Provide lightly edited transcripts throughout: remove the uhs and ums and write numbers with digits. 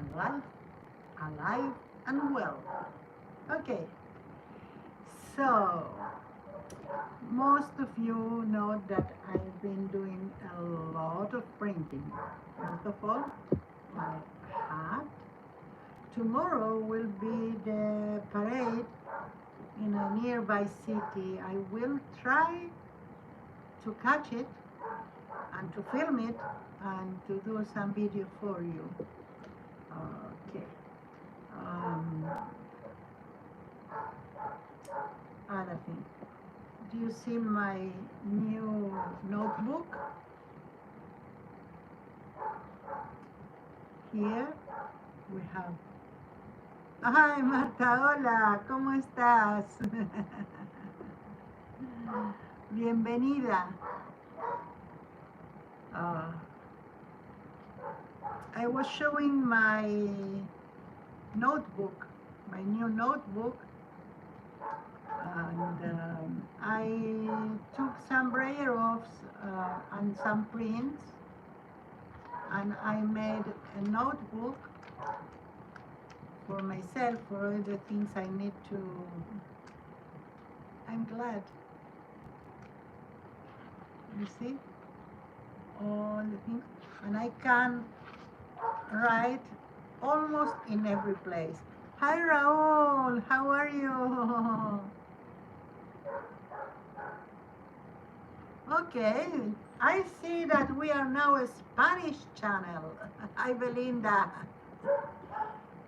and life, alive and well. Okay, so most of you know that I've been doing a lot of printing. First of all, my hat. Tomorrow will be the parade in a nearby city. I will try to catch it and to film it and to do some video for you. Okay. Um, Other thing. Do you see my new notebook? Here we have. Ay, Marta, hola, ¿cómo estás? Bienvenida. I was showing my notebook, my new notebook, and I took some braille-offs and some prints, and I made a notebook for myself, for all the things I need to. I'm glad. You see? All the things. And I can write almost in every place. Hi Raul, how are you? Okay, I see that we are now a Spanish channel. Hi Belinda.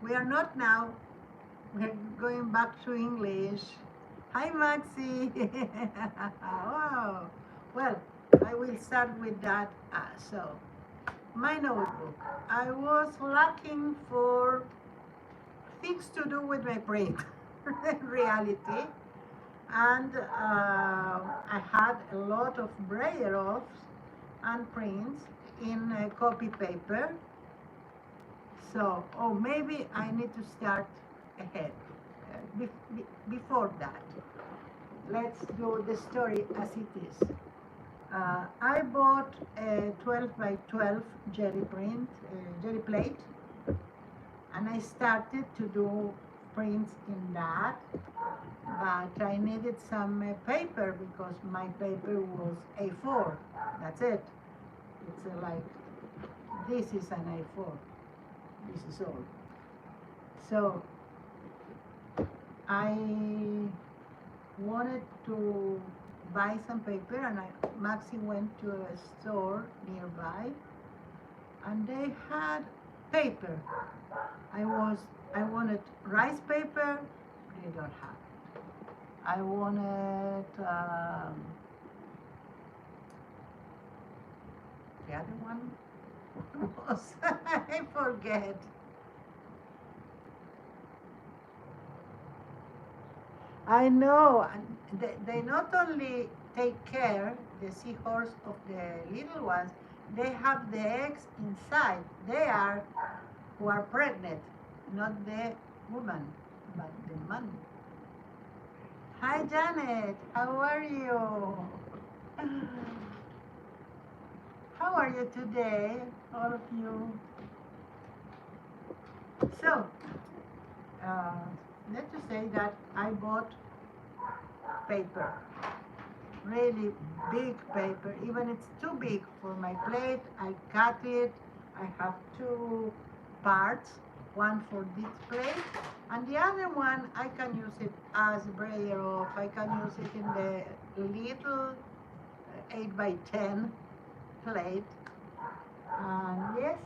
We are not now. We're going back to English. Hi Maxi. Wow. Well, I will start with that. So, my notebook. I was looking for things to do with my print in reality, and I had a lot of braille-offs and prints in copy paper. So, oh, maybe I need to start ahead. Before that, let's do the story as it is. I bought a 12 by 12 jelly plate, and I started to do prints in that, but I needed some paper because my paper was A4. That's it. It's like, this is an A4. This is all. So I wanted to buy some paper, and Maxi went to a store nearby, and they had paper. I wanted rice paper. They don't have it. I wanted the other one was I forget. I know, and they not only take care, the seahorse, of the little ones, they have the eggs inside. They are who are pregnant, not the woman, but the man. Hi Janet, how are you? How are you today, all of you? So, let's just say that I bought paper, really big paper. Even it's too big for my plate, I cut it. I have two parts, one for this plate, and the other one I can use it as braille-off. I can use it in the little 8 by 10 plate. And yes,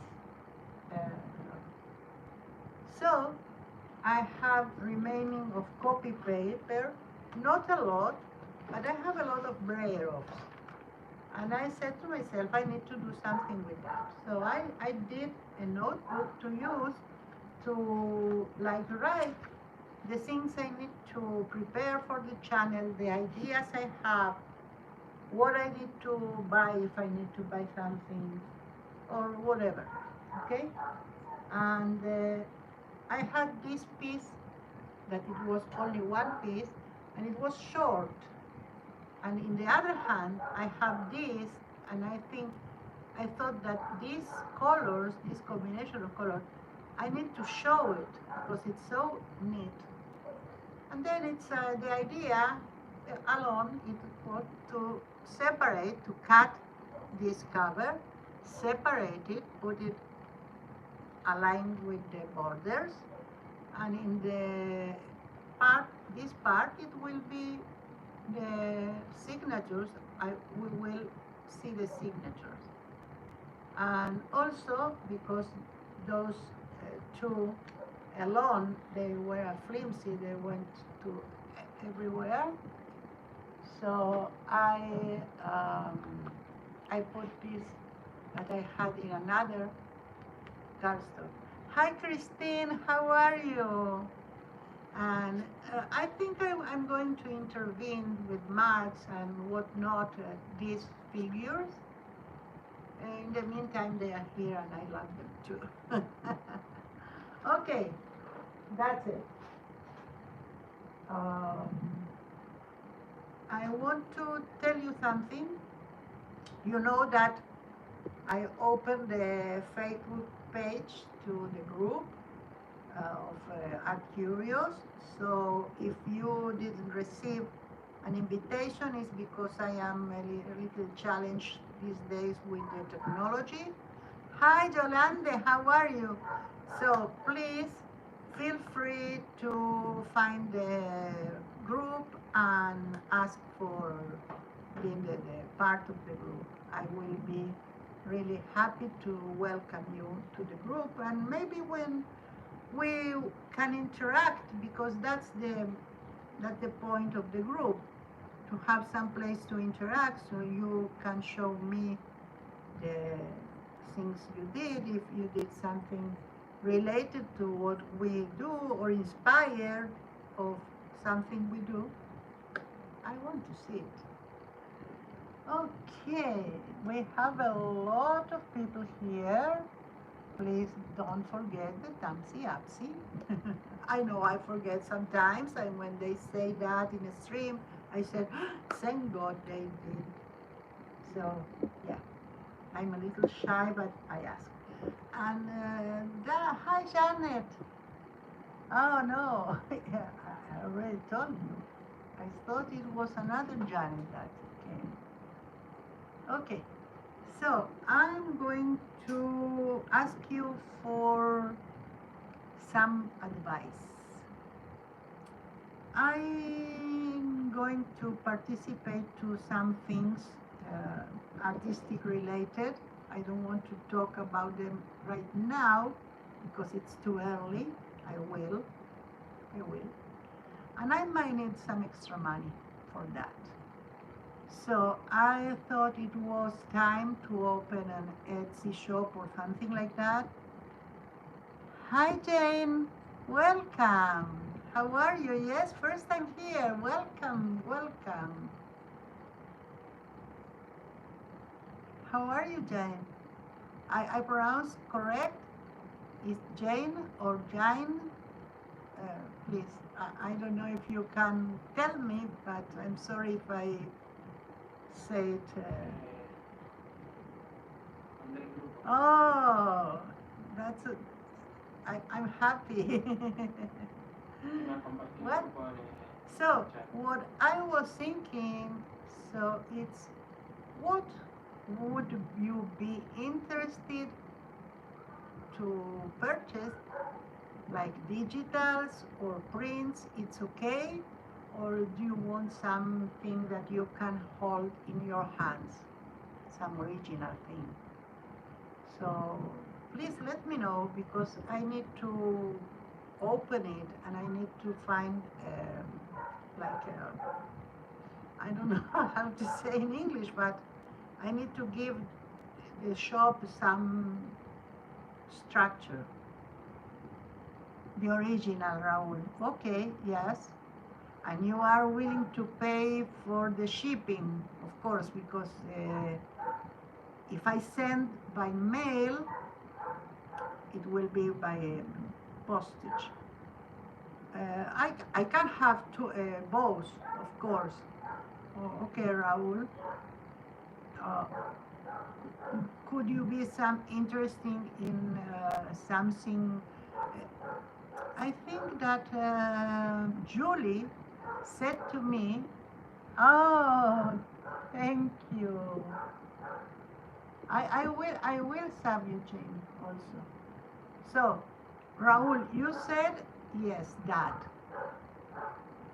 so I have remaining of copy paper, not a lot, but I have a lot of braille-offs. And I said to myself, I need to do something with that. So I did a notebook to use to write the things I need to prepare for the channel, the ideas I have, what I need to buy if I need to buy something, or whatever, okay? And I had this piece that it was only one piece, and it was short. And in the other hand, I have this, and I thought that these colors, this combination of colors, I need to show it because it's so neat. And then it's the idea alone it was to separate, to cut this cover, separate it, put it aligned with the borders, and in the part, this part, it will be the signatures. We will see the signatures, and also because those two alone, they were flimsy, they went to everywhere. So I put this that I had in another cardstock. Hi Christine, how are you? And I think I'm going to intervene with marks and whatnot, these figures. In the meantime, they are here and I love them too. Okay, that's it. I want to tell you something. You know that I opened the Facebook page to the group of Art Curious. So if you didn't receive an invitation, it's because I am a little challenged these days with the technology. Hi Yolande, how are you? So please feel free to find the group and ask for being the part of the group. I will be really happy to welcome you to the group, and maybe when we can interact, because that's the point of the group, to have some place to interact, so you can show me the things you did, if you did something related to what we do or inspired of something we do. I want to see it. Okay, we have a lot of people here. Please don't forget the thumbsy upsy. I know I forget sometimes, and when they say that in a stream, I said, thank God they did. So, yeah, I'm a little shy, but I ask. And hi, Janet. Oh, no, I already told you. I thought it was another Janet that came. Okay, so I'm going to ask you for some advice. I'm going to participate to some things artistic related. I don't want to talk about them right now because it's too early. I will. And I might need some extra money for that. So I thought it was time to open an Etsy shop or something like that. Hi Jane, welcome. How are you? Yes, first time here. Welcome. How are you, Jane? I pronounce correct? Is Jane or Jane? Please, I don't know if you can tell me, but I'm sorry if I say it. Oh, that's a, I'm happy. What? So, what I was thinking, so it's, what would you be interested to purchase, like digitals or prints? It's okay? Or do you want something that you can hold in your hands, some original thing? So please let me know, because I need to open it and I need to find I don't know how to say in English, but I need to give the shop some structure. The original, Raul. Okay, yes. And you are willing to pay for the shipping, of course, because if I send by mail, it will be by postage. I can have two, both, of course. Oh, okay, Raul. Could you be some interesting in something I think that Julie said to me, "Oh, thank you. I will sub you, Jane, also." So, Raul, you said yes, that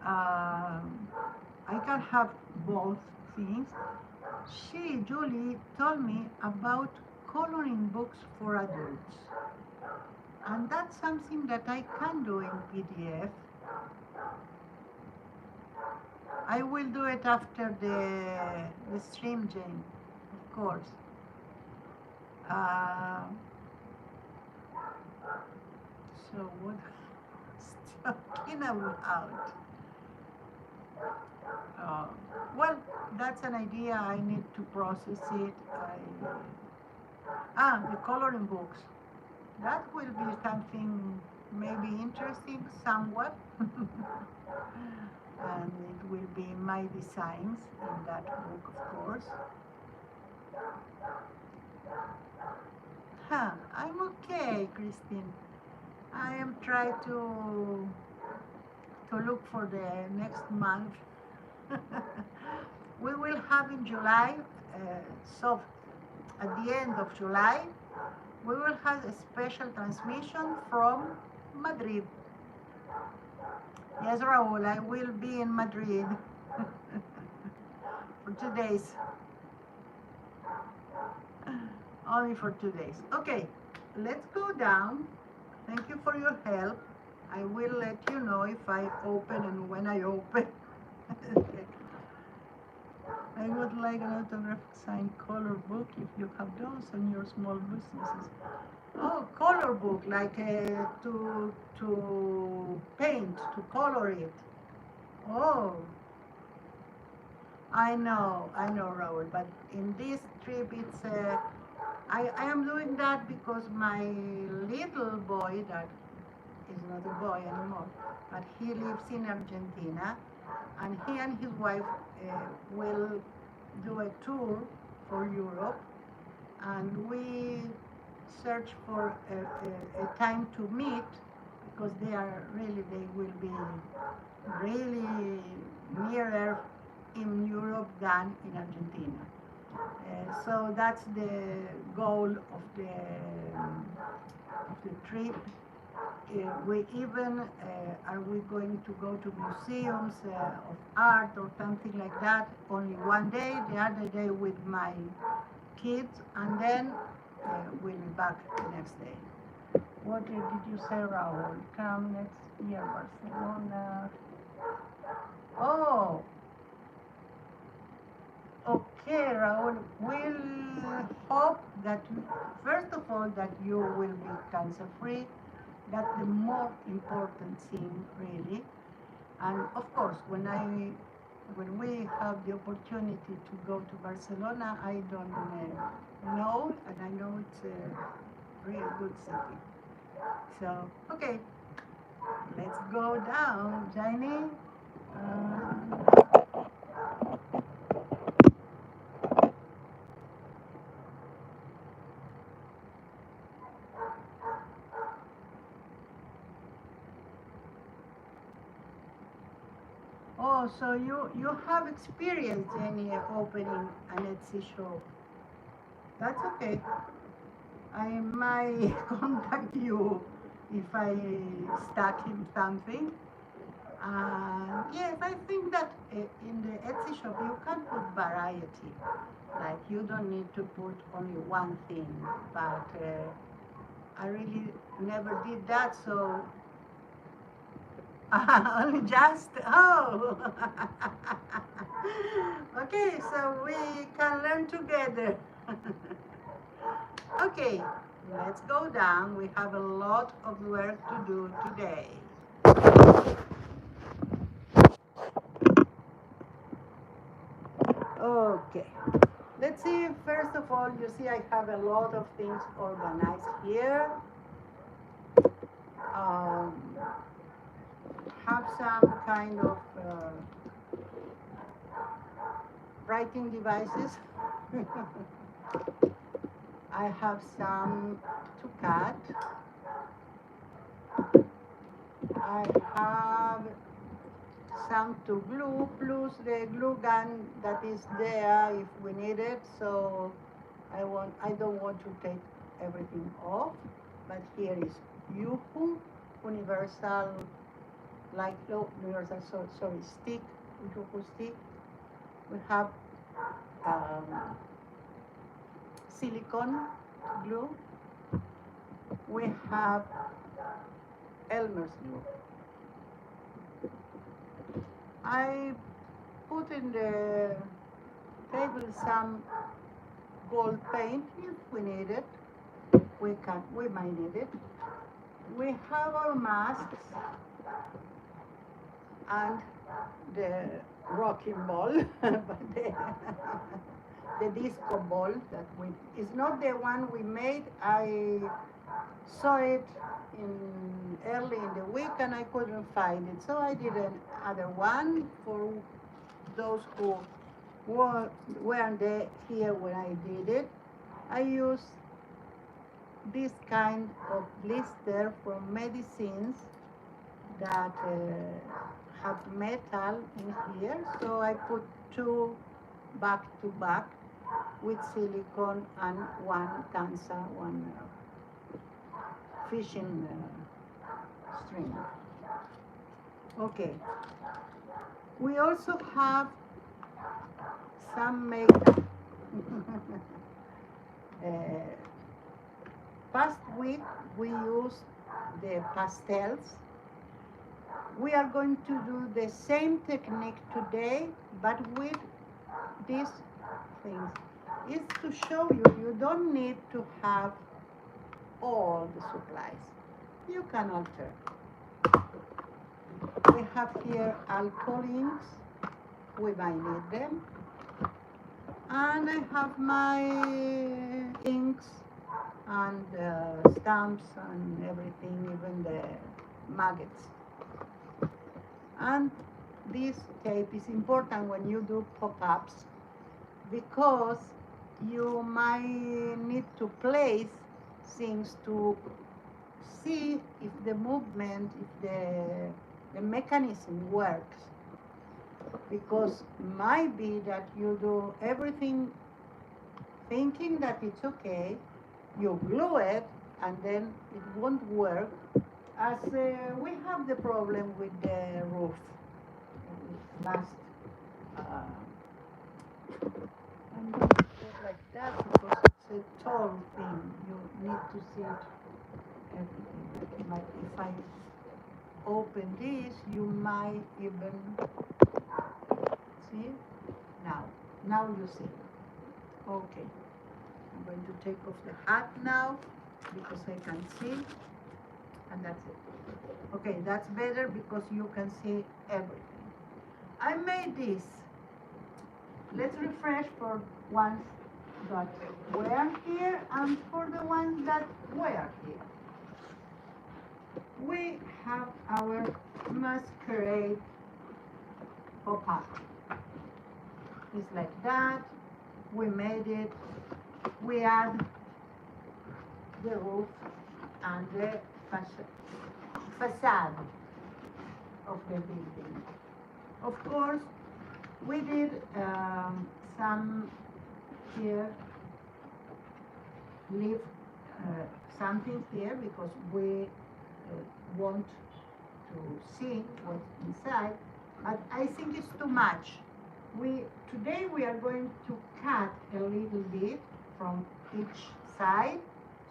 I can have both things. Julie, told me about coloring books for adults, and that's something that I can do in PDF. I will do it after the stream, Jane, of course. Uh, so what talking about? Uh, well, that's an idea. I need to process it. The coloring books. That will be something maybe interesting somewhat. And it will be my designs in that book, of course. I'm okay, Christine. I am trying to look for the next month. We will have in July, so at the end of July, we will have a special transmission from Madrid. Yes, Raul, I will be in Madrid for 2 days. Only for 2 days. Okay, let's go down. Thank you for your help. I will let you know if I open and when I open. Okay. I would like an autographic signed color book if you have those on your small businesses. Oh, color book, like to paint, to color it. Oh, I know, Raul. But in this trip, I am doing that because my little boy, that is not a boy anymore, but he lives in Argentina, and he and his wife will do a tour for Europe, and we search for a time to meet because they will be really nearer in Europe than in Argentina. So that's the goal of the trip. We even are we going to go to museums of art or something like that only one day, the other day with my kids, and then we'll be back the next day. What did you say, Raul? Come next year, Barcelona. Oh, okay, Raul. We'll hope that, first of all, that you will be cancer free. That's the more important thing, really. And of course, when we have the opportunity to go to Barcelona, I don't know, and I know it's a really good city. So, okay, let's go down, Jenny. Oh, so you have experience in opening an Etsy shop. That's okay. I might contact you if I stuck in something. Yes, I think that in the Etsy shop you can put variety. Like you don't need to put only one thing. But I really never did that, so only just okay, so we can learn together. Okay, let's go down. We have a lot of work to do today. Okay, let's see. First of all, you see I have a lot of things organized here. Um, have some kind of writing devices. I have some to cut. have some to glue plus the glue gun that is there if we need it. So I don't want to take everything off, but here is Yuhu universal like universal sorry stick, Yuhu stick. We have silicone glue. We have Elmer's glue. I put in the table some gold paint if we need it. We might need it. We have our masks and the rocking ball, but the disco ball that we is not the one we made. I saw it early in the week and I couldn't find it, so I did another one for those who weren't here when I did it. I used this kind of blister from medicines that have metal in here, so I put two back to back with silicone and one cansa, one fishing string. Okay. We also have some makeup. Past week we used the pastels. We are going to do the same technique today, but with these things. It's to show you, you don't need to have all the supplies. You can alter. We have here alcohol inks. We might need them. And I have my inks and stamps and everything, even the maggots. And this tape is important when you do pop-ups because you might need to place things to see if the movement, if the mechanism works. Because might be that you do everything thinking that it's okay, you glue it, and then it won't work, as we have the problem with the roof. Last, I'm going to put it like that because it's a tall thing. You need to see it everything. Like if I open this, you might even see. Now you see. Okay. I'm going to take off the hat now because I can see. And that's it. Okay, that's better because you can see everything. I made this. Let's refresh for ones that were here and for the ones that were here. We have our masquerade pop-up. It's like that. We made it. We add the roof and the facade of the building. Of course, we did some here, leave something here because we want to see what's inside, but I think it's too much. Today we are going to cut a little bit from each side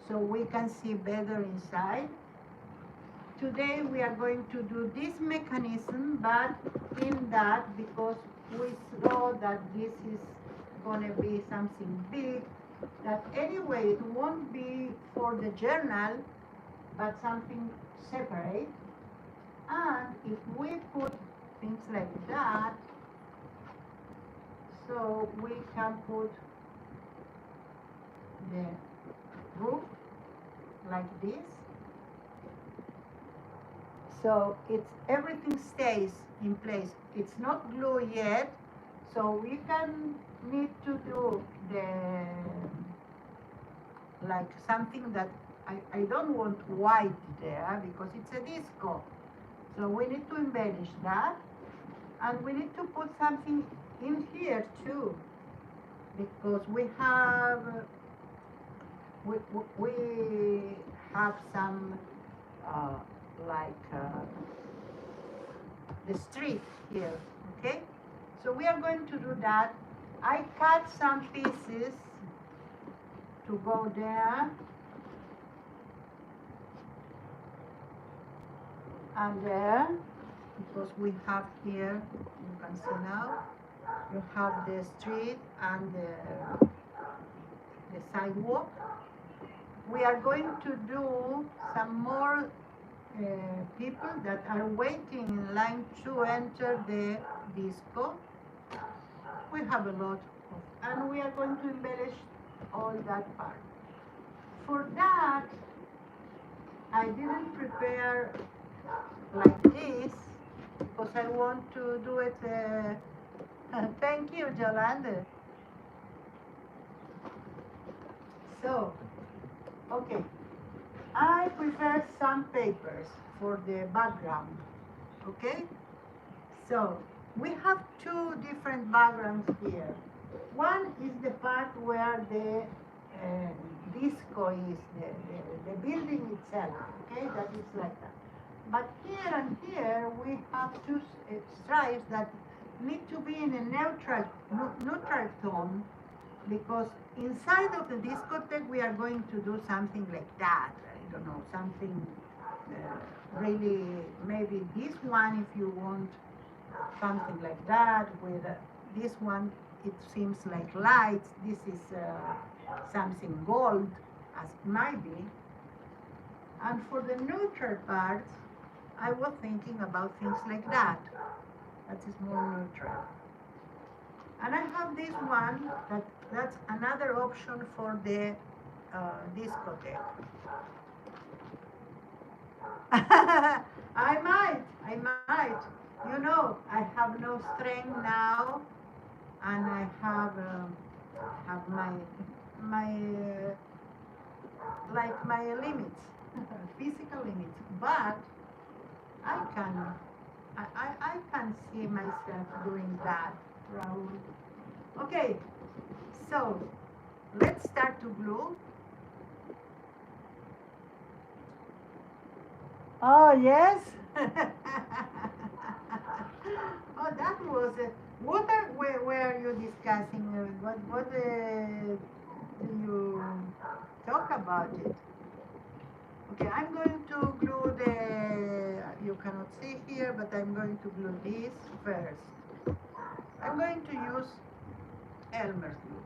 so we can see better inside. Today we are going to do this mechanism, but in that, because we saw that this is going to be something big, that anyway it won't be for the journal, but something separate. And if we put things like that, so we can put the roof like this. So everything stays in place. It's not glue yet, so we can need to do like something that I don't want white there because it's a disco. So we need to embellish that, and we need to put something in here too, because we have some uh, like the street here, okay? So we are going to do that. I cut some pieces to go there, and there, because we have here, you can see now, you have the street and the sidewalk. We are going to do some more people that are waiting in line to enter the disco. We have a lot of, and we are going to embellish all that part. For that, I didn't prepare like this because I want to do it. Thank you, Yolanda. So, okay, I prepare some papers for the background. Okay, so we have two different backgrounds here. One is the part where the disco is, the building itself, okay, that is like that. But here and here we have two stripes that need to be in a neutral tone, because inside of the discotheque we are going to do something like that. I don't know, something really, maybe this one if you want something like that. With this one it seems like lights, this is something gold, as it might be. And for the neutral parts, I was thinking about things like that. That is more neutral. And I have this one, that's another option for the discotheque. I might. You know, I have no strength now, and I have my like my limits, physical limits. But I can I can see myself doing that, Raul. Okay, so let's start to glue. Oh, yes. Oh, that was it. Where were you discussing? What do you talk about it? Okay, I'm going to glue you cannot see here, but I'm going to glue this first. I'm going to use Elmer's glue.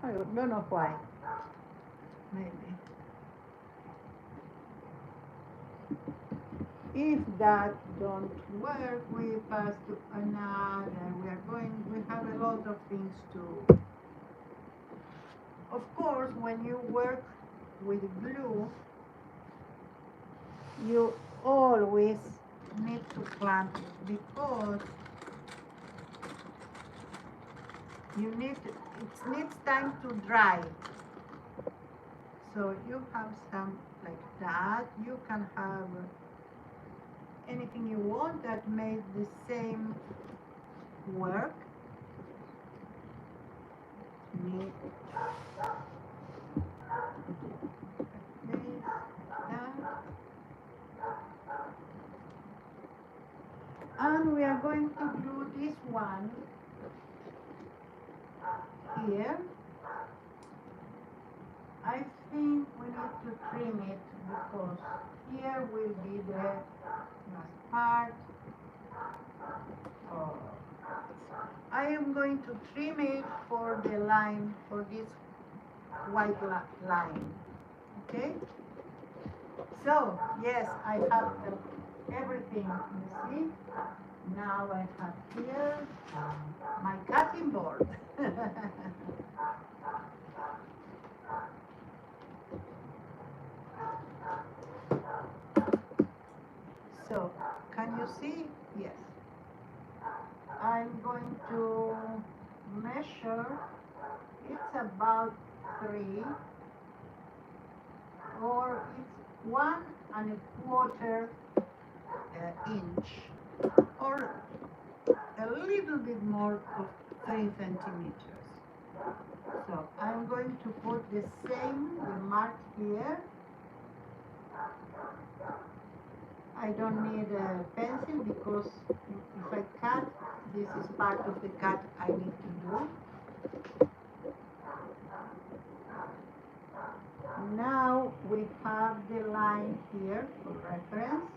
I don't know why. Maybe. If that don't work, we pass to another. We have a lot of things to. Of course, when you work with glue, you always need to clamp it, because it needs time to dry. So you have some like that. You can have anything you want that made the same work. And we are going to do this one here. I think we need to trim it, because here will be the last part. Oh. I am going to trim it for the line, for this white line. Okay? So, yes, I have everything. You see? Now I have here my cutting board. So, can you see? Yes. I'm going to measure. It's about 3, or it's 1 1/4 inch or a little bit more of 3 centimeters. So I'm going to put the same mark here. I don't need a pencil because if I cut, this is part of the cut I need to do. Now we have the line here for reference.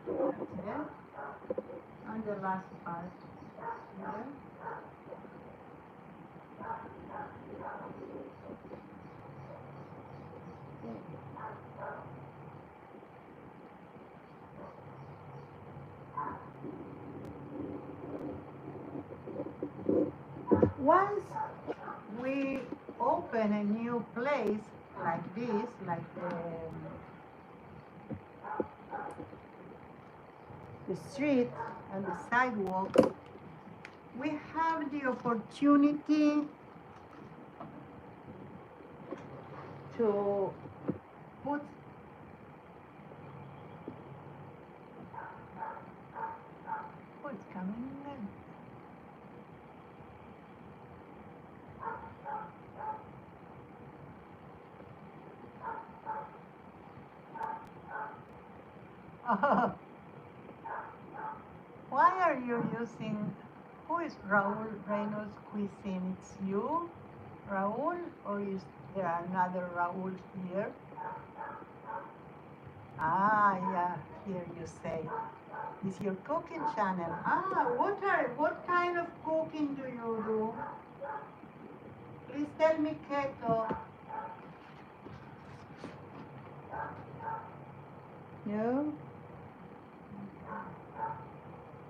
Okay. And the last part here. Once we open a new place like this, like the street and the sidewalk, we have the opportunity to put what's coming in. Oh, why are you using, who is Raul Reynolds Cuisine? It's you, Raul, or is there another Raul here? Ah, yeah, here you say. It's your cooking channel. Ah, what kind of cooking do you do? Please tell me, keto. No?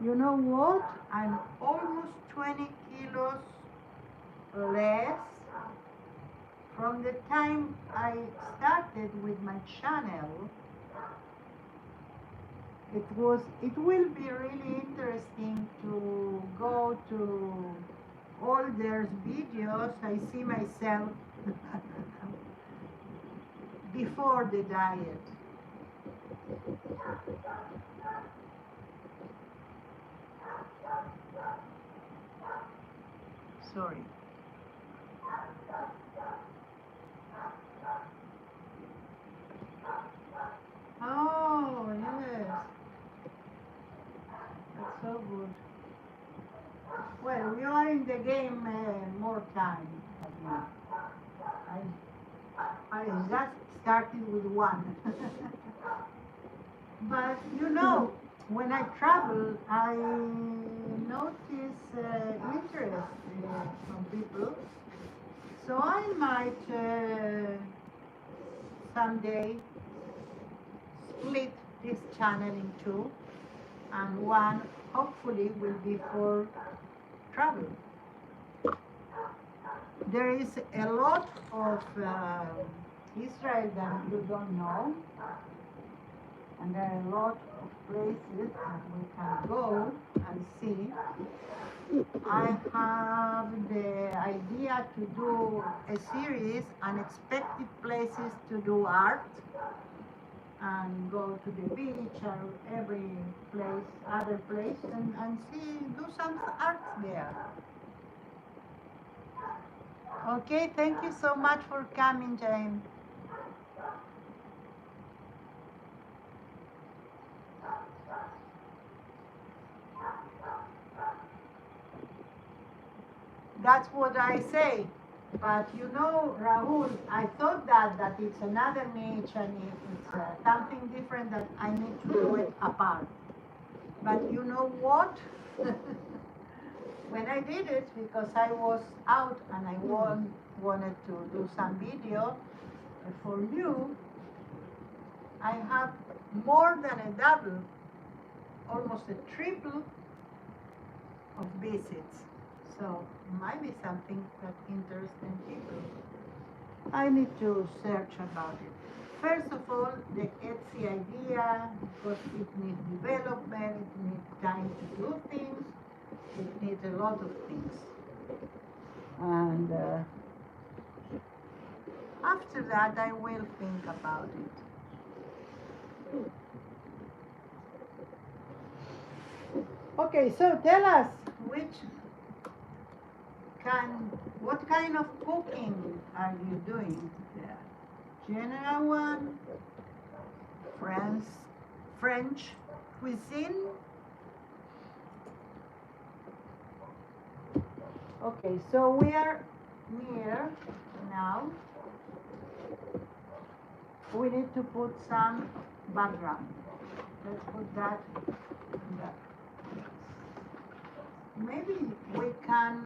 You know what? I'm almost 20 kilos less from the time I started with my channel. It will be really interesting to go to older videos. I see myself before the diet. Sorry. Oh, yes. That's so good. Well, we are in the game more time. I just started with one. But you know, when I travel, I notice interest from people. So I might someday split this channel in two, and one hopefully will be for travel. There is a lot of Israel that you don't know, and there are a lot of places that we can go and see. I have the idea to do a series, unexpected places to do art, and go to the beach or every place, other place, and see, do some art there. Okay, thank you so much for coming, Jane. That's what I say. But you know, Rahul, I thought that it's another niche and it's something different that I need to do it apart. But you know what? When I did it, because I was out and I wanted to do some video for you, I have more than a double, almost a triple of visits. So might be something that interests people. I need to search about it. First of all, the Etsy idea, because it needs development, it needs time to do things, it needs a lot of things. And after that, I will think about it. Okay, so tell us what kind of cooking are you doing there? General one, French cuisine. Okay, so we are near now. We need to put some background. Let's put that. Maybe we can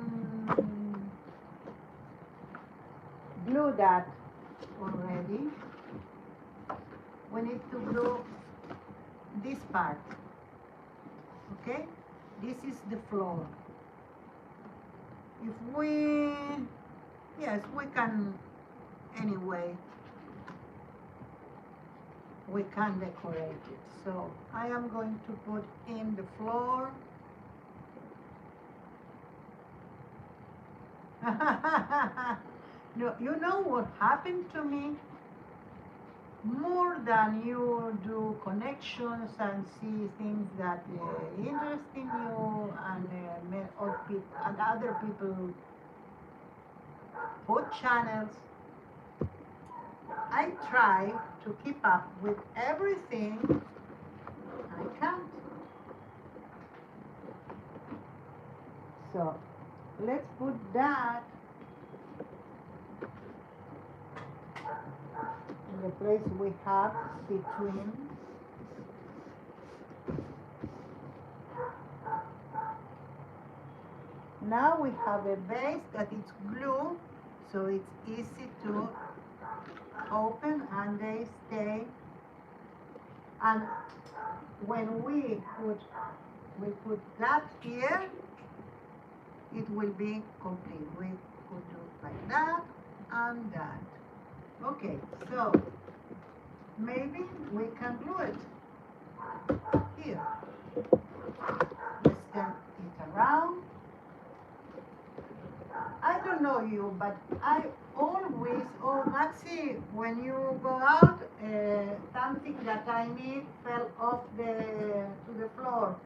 glue that already. We need to glue this part. Okay? This is the floor. If we, yes, we can, anyway, we can decorate it. So I am going to put in the floor. No, you know what happened to me? More than you do connections and see things that interesting you and other people put channels, I try to keep up with everything. I can't. So let's put that in the place we have between. Now we have a base that is glue, so it's easy to open and they stay. And when we put that here, it will be complete. We could do like that and that. Okay, so maybe we can glue it here. Let's turn it around. I don't know you, but I always, oh Maxi, when you go out, something that I need fell off to the floor.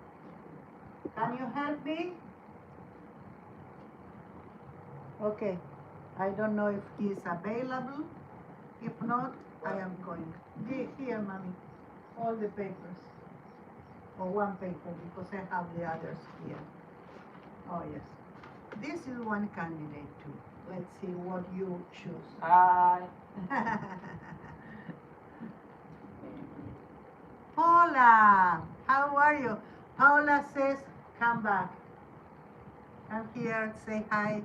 Can you help me? Okay, I don't know if he's available. If not, I am going. Here, mommy, all the papers. Or one paper, because I have the others here. Oh, yes. This is one candidate too. Let's see what you choose. Hi. Paula, how are you? Paula says, come back. Come here, say hi.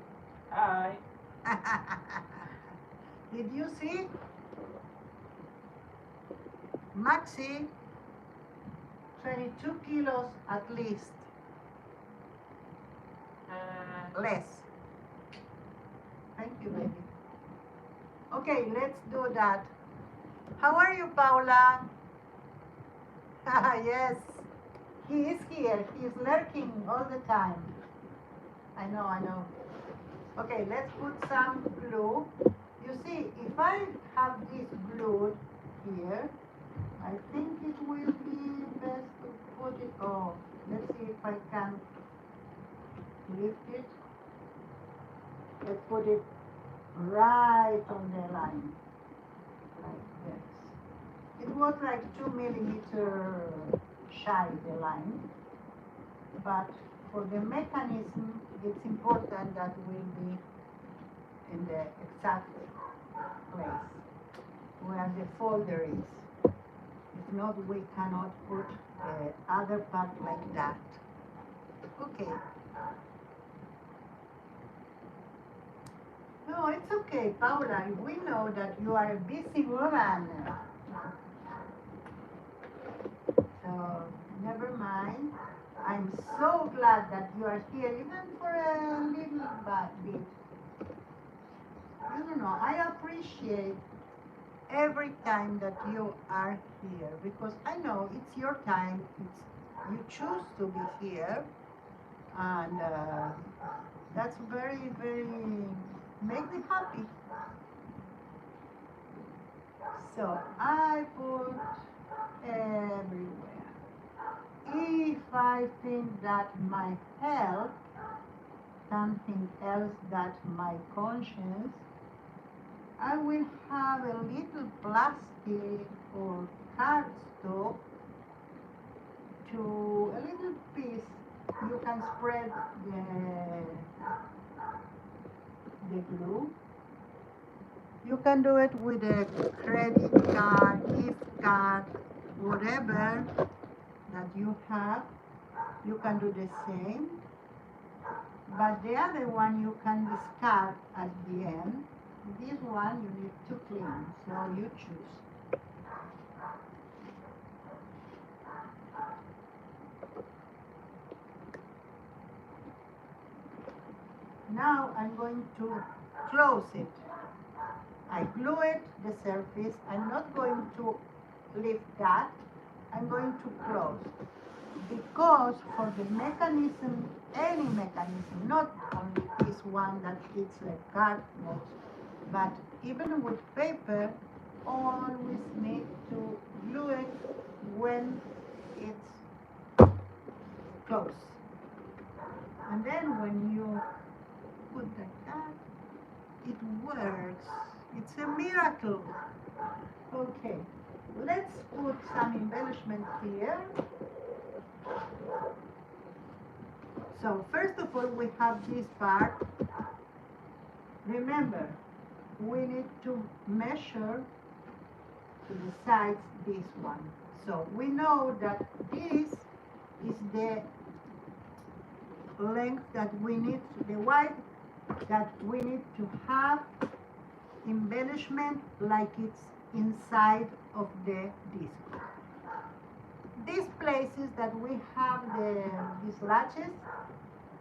Hi. Did you see? Maxi, 22 kilos at least. Less. Thank you, baby. Okay, let's do that. How are you, Paula? Yes, he is here. He is lurking all the time. I know, I know. Okay, let's put some glue. You see, if I have this glued here, I think it will be best to put it, oh, let's see if I can lift it. Let's put it right on the line, like this. It was like 2 millimeter shy, the line, but for the mechanism, it's important that will be in the exact place where the folder is. If not, we cannot put the other part like that. Okay. No, it's okay, Paula. We know that you are a busy woman. So, never mind. I'm so glad that you are here, even for a little bit. I don't know, I appreciate every time that you are here, because I know it's your time, it's you choose to be here, and that's very, very make me happy. So I put everywhere. If I think that my health, something else that my conscience, I will have a little plastic or cardstock to a little piece. You can spread the glue. You can do it with a credit card, gift card, whatever that you have. You can do the same. But the other one you can discard at the end. This one you need to clean, so you choose. Now I'm going to close it. I glue it, the surface. I'm not going to lift that. I'm going to close. Because for the mechanism, any mechanism, not only this one that it's like cardboard, but even with paper, always need to glue it when it's closed. And then when you put like that, it works. It's a miracle. Okay, let's put some embellishment here. So first of all, we have this part. Remember, we need to measure to the sides this one. So we know that this is the length that we need, the width that we need to have embellishment like it's inside of the disc. These places that we have these latches,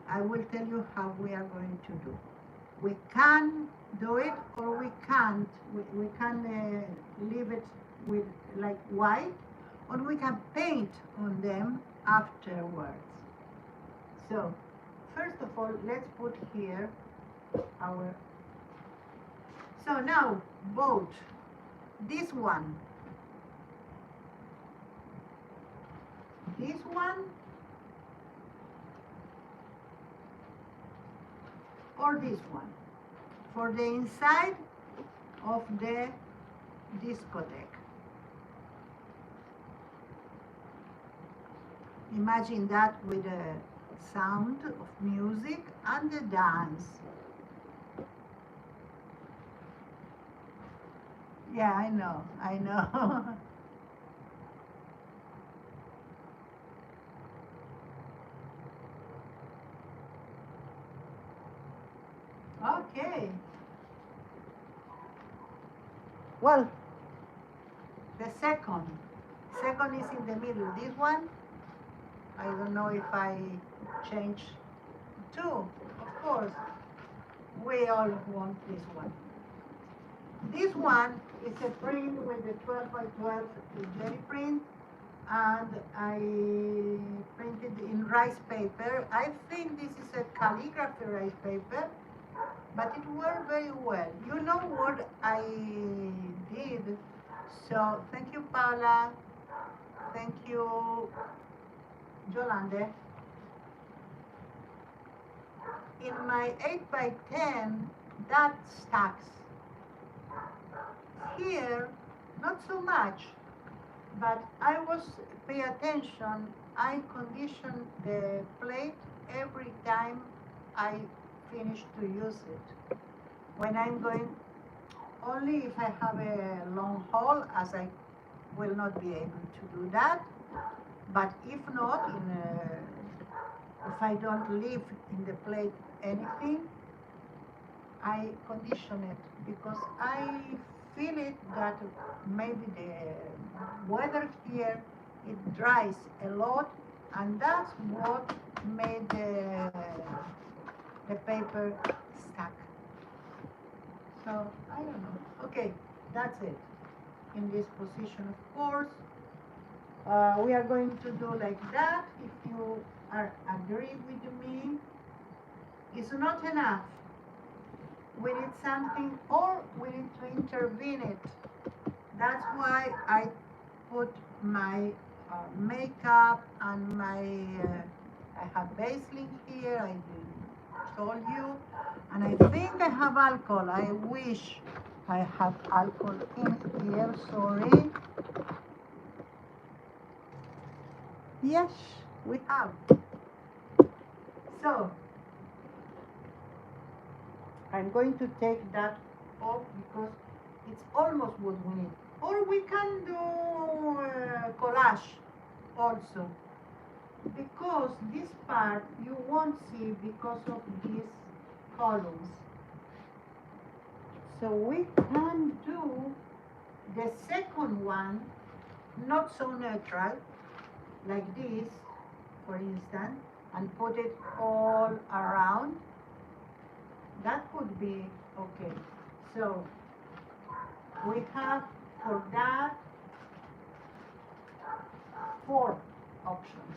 I will tell you how we are going to do. We can do it or we can't. We can leave it with like white, or we can paint on them afterwards. So first of all, let's put here our, so now both this one, or this one for the inside of the discotheque. Imagine that with a sound of music and the dance. Yeah, I know, I know. Okay. Well, the second is in the middle. This one, I don't know if I change two. Of course, we all want this one. This one is a print with the 12 by 12 jelly print, and I printed in rice paper. I think this is a calligraphy rice paper, but it worked very well. You know what I did? So thank you, Paula. Thank you, Yolande. In my 8 by 10, that stacks. Here, not so much, but I was pay attention. I condition the plate every time I finish to use it. When I'm going, only if I have a long haul, as I will not be able to do that. But if not, if I don't leave in the plate anything, I condition it because I feel it that maybe the weather here, it dries a lot, and that's what made the paper stuck. So I don't know. Okay, that's it. in this position, of course. We are going to do like that. If you are agree with me, it's not enough. We need something, or we need to intervene it. That's why I put my makeup and my I have Vaseline here. I told you, and I think I have alcohol. I wish I have alcohol in here. Sorry. Yes, we have. So I'm going to take that off because it's almost what we need. Or we can do collage also, because this part you won't see because of these columns. So we can do the second one not so neutral, like this, for instance, and put it all around. That could be okay. So we have for that 4 options.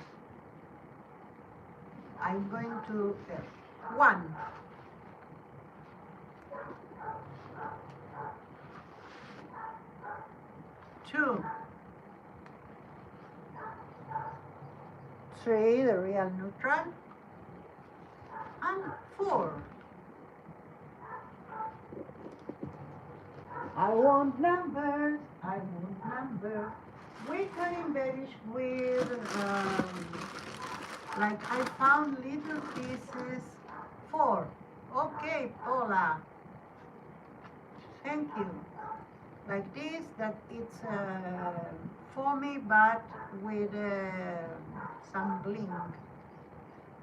I'm going to 1, 2, 3, the real neutral, and 4. I want numbers, I want numbers. We can embellish with, like I found little pieces. 4. Okay, Paula. Thank you. Like this, that it's foamy but with some bling.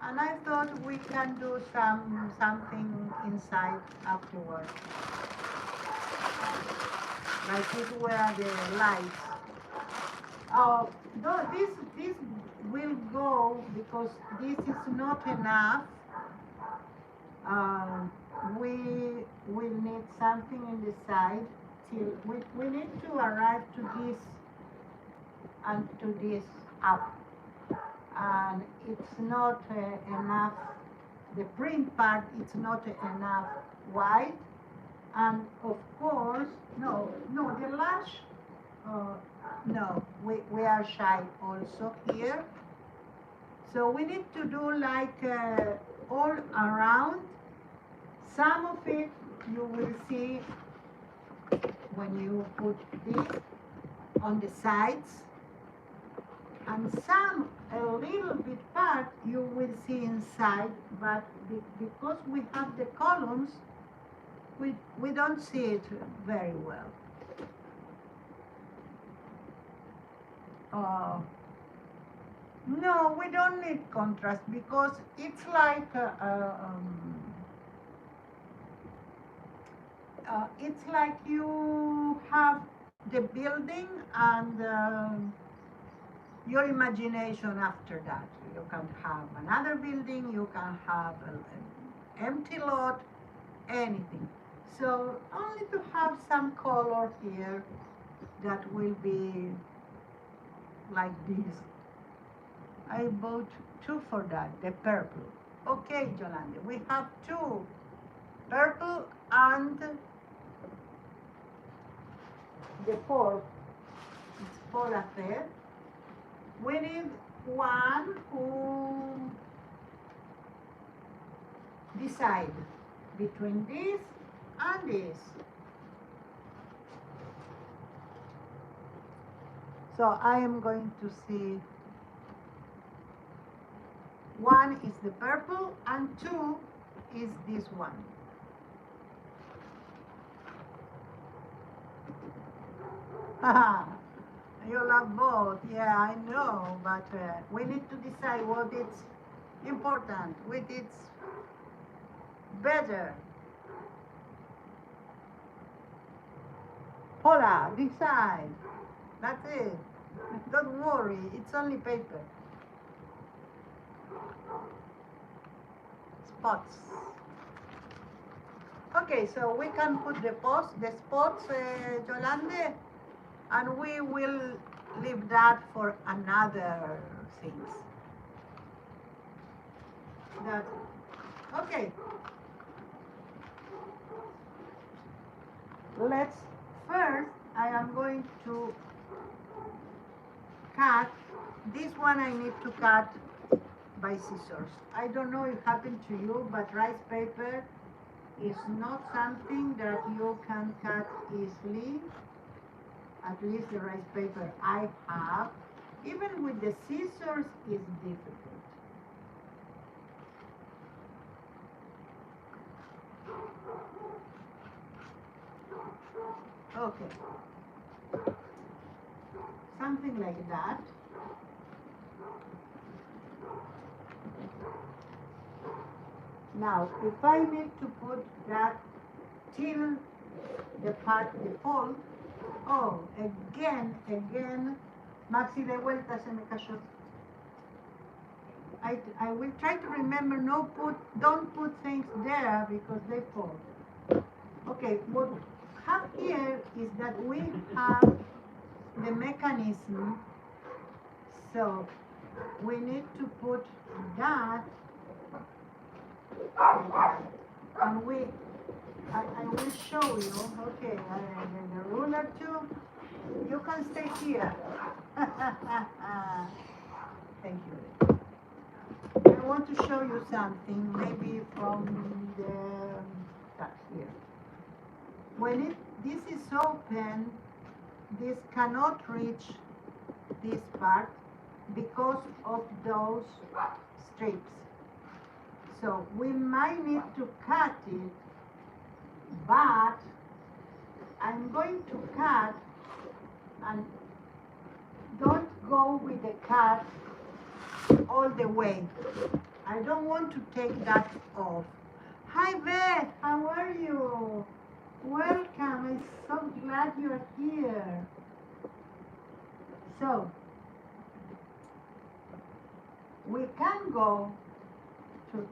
And I thought we can do something inside afterwards. Like it were the lights. Oh no, this will go because this is not enough. We will need something in the side till we need to arrive to this and to this up, and it's not enough. The print part, it's not enough white, and of course the lash. No, we are shy also here. So we need to do like all around. Some of it you will see when you put this on the sides, and some a little bit part you will see inside, but because we have the columns, we don't see it very well. No, we don't need contrast because it's like it's like you have the building and your imagination after that. You can have another building, you can have an empty lot, anything. So only to have some color here that will be like this. I bought 2 for that, the purple. Okay, Yolanda, we have 2, purple and the 4th. It's for a pair. We need one who decide between this and this. So I am going to see 1 is the purple and 2 is this one. Haha, you love both. Yeah, I know, but we need to decide what is important, what is better. Paula, decide. That's it. Don't worry, it's only paper. Spots. Okay, so we can put the spots, Yolande. and we will leave that for another things. That's it. Okay. Let's first, I am going to cut. This one I need to cut by scissors. I don't know if it happened to you, but rice paper is not something that you can cut easily. At least the rice paper I have. Even with the scissors is difficult. Okay. Something like that. Now, if I need to put that till the part, the fold, oh, again, Maxi, de vuelta se me cayó. I will try to remember, don't put things there because they fall. Okay, what we have here is that we have the mechanism, so we need to put that, and I will show you, okay, the ruler too, you can stay here. Thank you. I want to show you something, maybe from that here. When this is open, this cannot reach this part because of those strips. So we might need to cut it, but I'm going to cut, and don't go with the cut all the way. I don't want to take that off. Hi Beth, how are you? Welcome, I'm so glad you're here. So, we can go to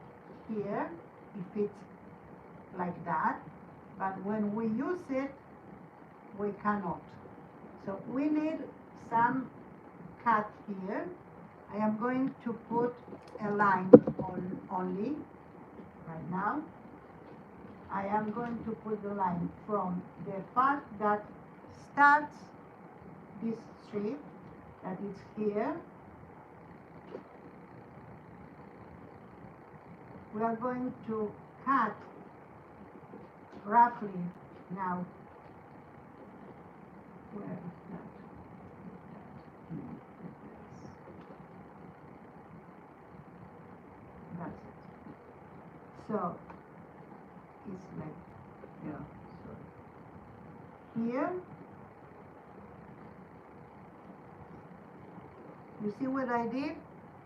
here if it's like that, but when we use it, we cannot. So we need some cut here. I am going to put a line only right now. I am going to put the line from the part that starts this strip, that is here. We are going to cut roughly now. Where is that? That's it. So it's like, yeah, so here, you see what I did?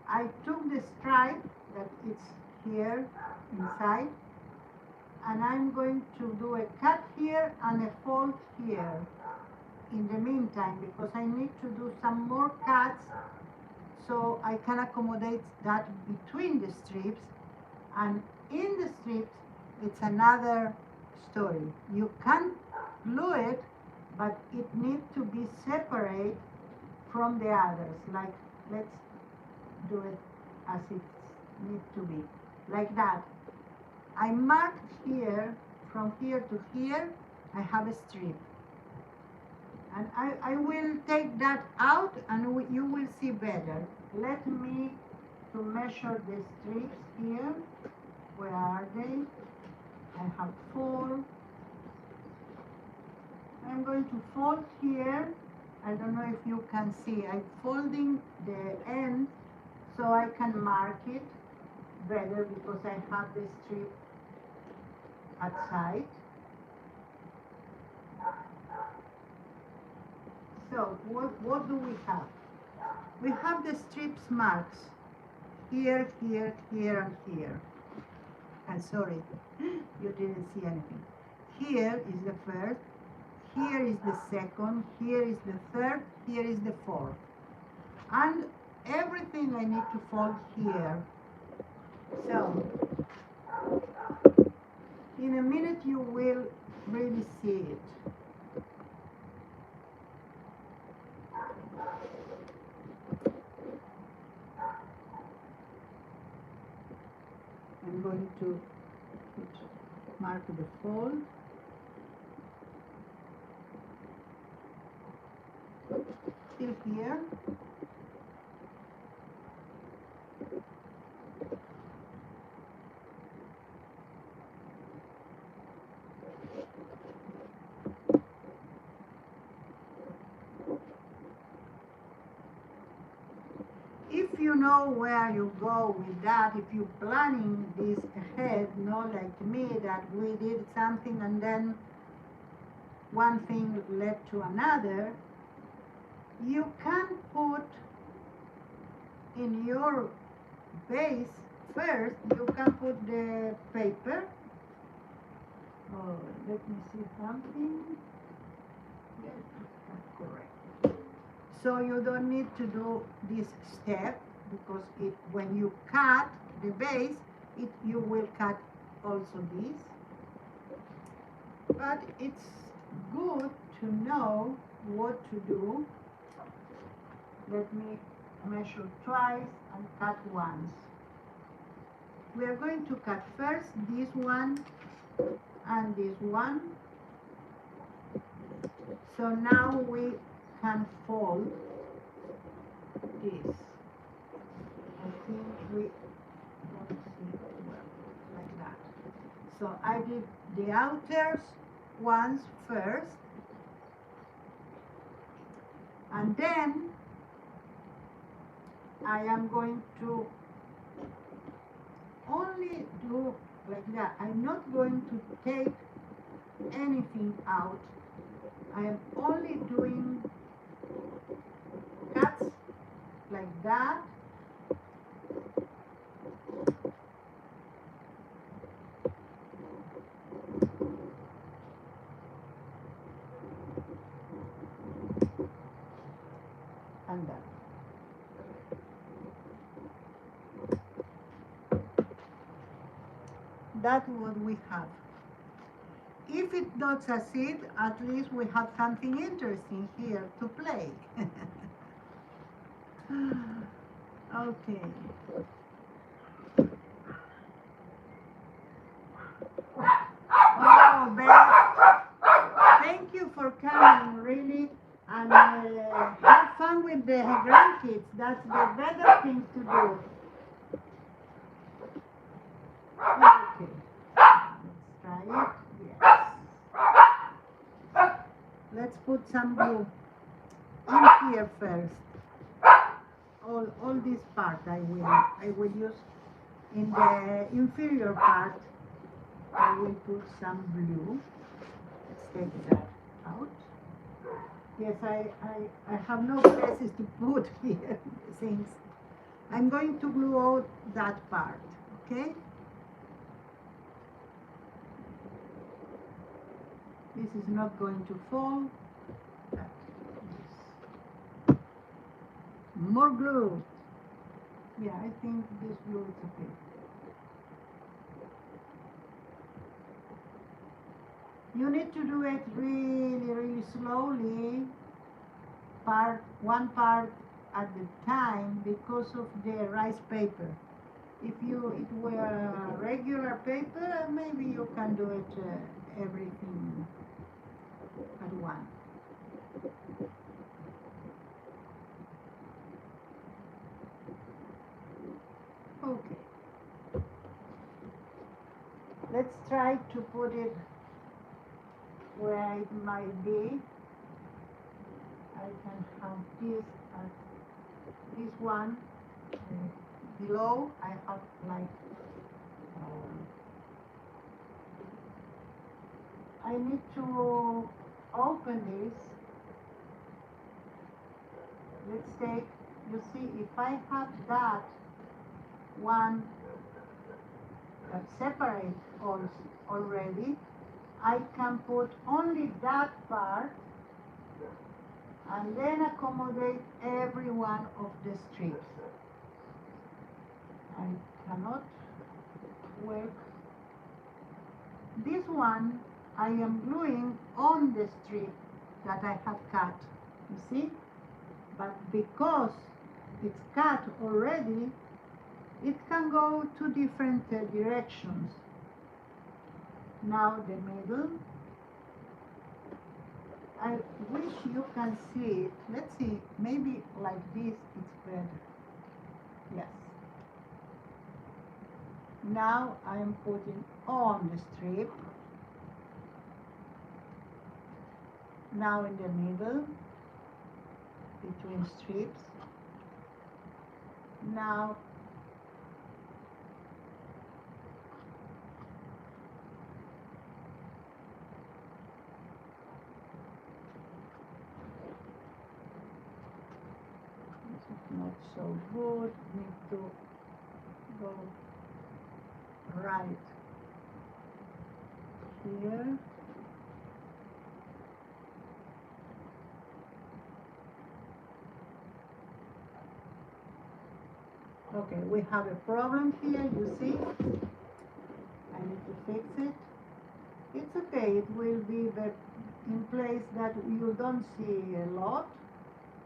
I took the stripe that it's here inside, and I'm going to do a cut here and a fold here in the meantime, because I need to do some more cuts so I can accommodate that between the strips, and in the strips it's another story. You can glue it, but it needs to be separate from the others. Like, let's do it as it needs to be, like that. I marked here, from here to here, I have a strip. And I will take that out and you will see better. Let me to measure the strips here. Where are they? I have 4. I'm going to fold here. I don't know if you can see. I'm folding the end so I can mark it better because I have the strip outside. So what do we have? We have the strips marks here, here, here, and here. I'm sorry, you didn't see anything. Here is the first, here is the second, here is the third, here is the fourth. And everything I need to fold here. So, in a minute you will really see it. to mark the fold. Still here. If you know where you go with that, if you're planning this ahead, not like me, that we did something and then one thing led to another, you can put in your base first, you can put the paper. Oh, let me see something. Yes, that's correct. So you don't need to do this step, because when you cut the base, you will cut also this. But it's good to know what to do. Let me measure twice and cut once. We are going to cut first this one and this one. So now we can fold this. I think we don't see it well, like that. So I did the outer ones first, and then I am going to only do like that. I'm not going to take anything out. I am only doing cuts like that. And that. That's what we have. If it does succeed, at least we have something interesting here to play. Okay. Oh, Beth, thank you for coming, really. And have fun with the grandkids. That's the better thing to do. Okay. Let's try it. Yes. Let's put some glue in here first. All this part I will use in the inferior part. I will put some glue. Let's take that out. Yes, I have no places to put here things. I'm going to glue out that part, okay? This is not going to fall. More glue. Yeah, I think this glue is okay. You need to do it really slowly, one part at a time, because of the rice paper. If it were regular paper, maybe you can do it everything at once. Okay. Let's try to put it where it might be. I can have this as this one below. I have like I need to open this. Let's take, you see, if I have that one separate already, I can put only that part and then accommodate every one of the strips. I cannot work. This one I am gluing on the strip that I have cut, you see? But because it's cut already, It can go two different directions. Now the middle. I wish you can see it. Let's see, maybe like this it's better. Yes. Now I am putting on the strip. Now in the middle, between strips. Now this is not so good. Need to go right here. Okay, we have a problem here, you see? I need to fix it. It's okay, it will be in place that you don't see a lot,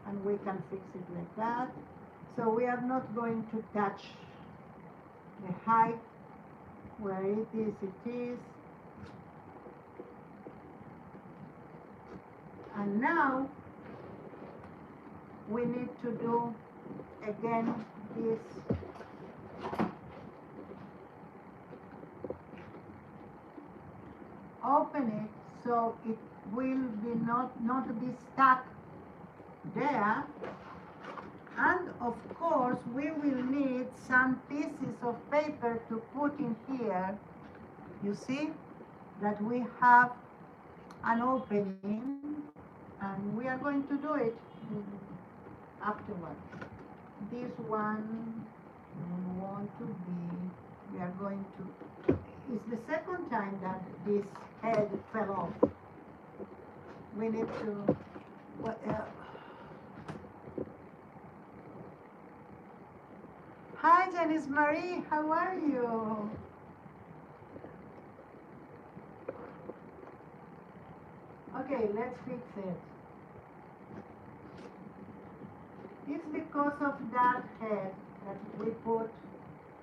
and we can fix it like that. So we are not going to touch the height where it is, it is. And now we need to do again this open it so it will be not be stuck there. And of course we will need some pieces of paper to put in here. You see that we have an opening, and we are going to do it afterwards. This one don't want to be, we are going to, it's the second time that this head fell off. We need to, hi Janice Marie, how are you? Okay, let's fix it. It's because of that head that we put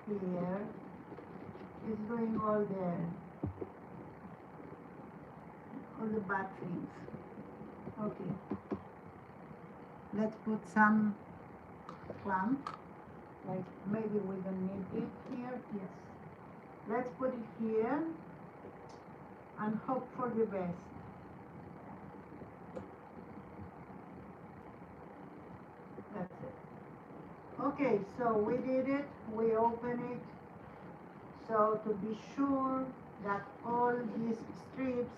here. It's doing all the bad things. Okay. Let's put some clamp. Like maybe we don't need it here. Yes. Let's put it here and hope for the best. That's it. Okay, so we did it. We open it. So to be sure that all these strips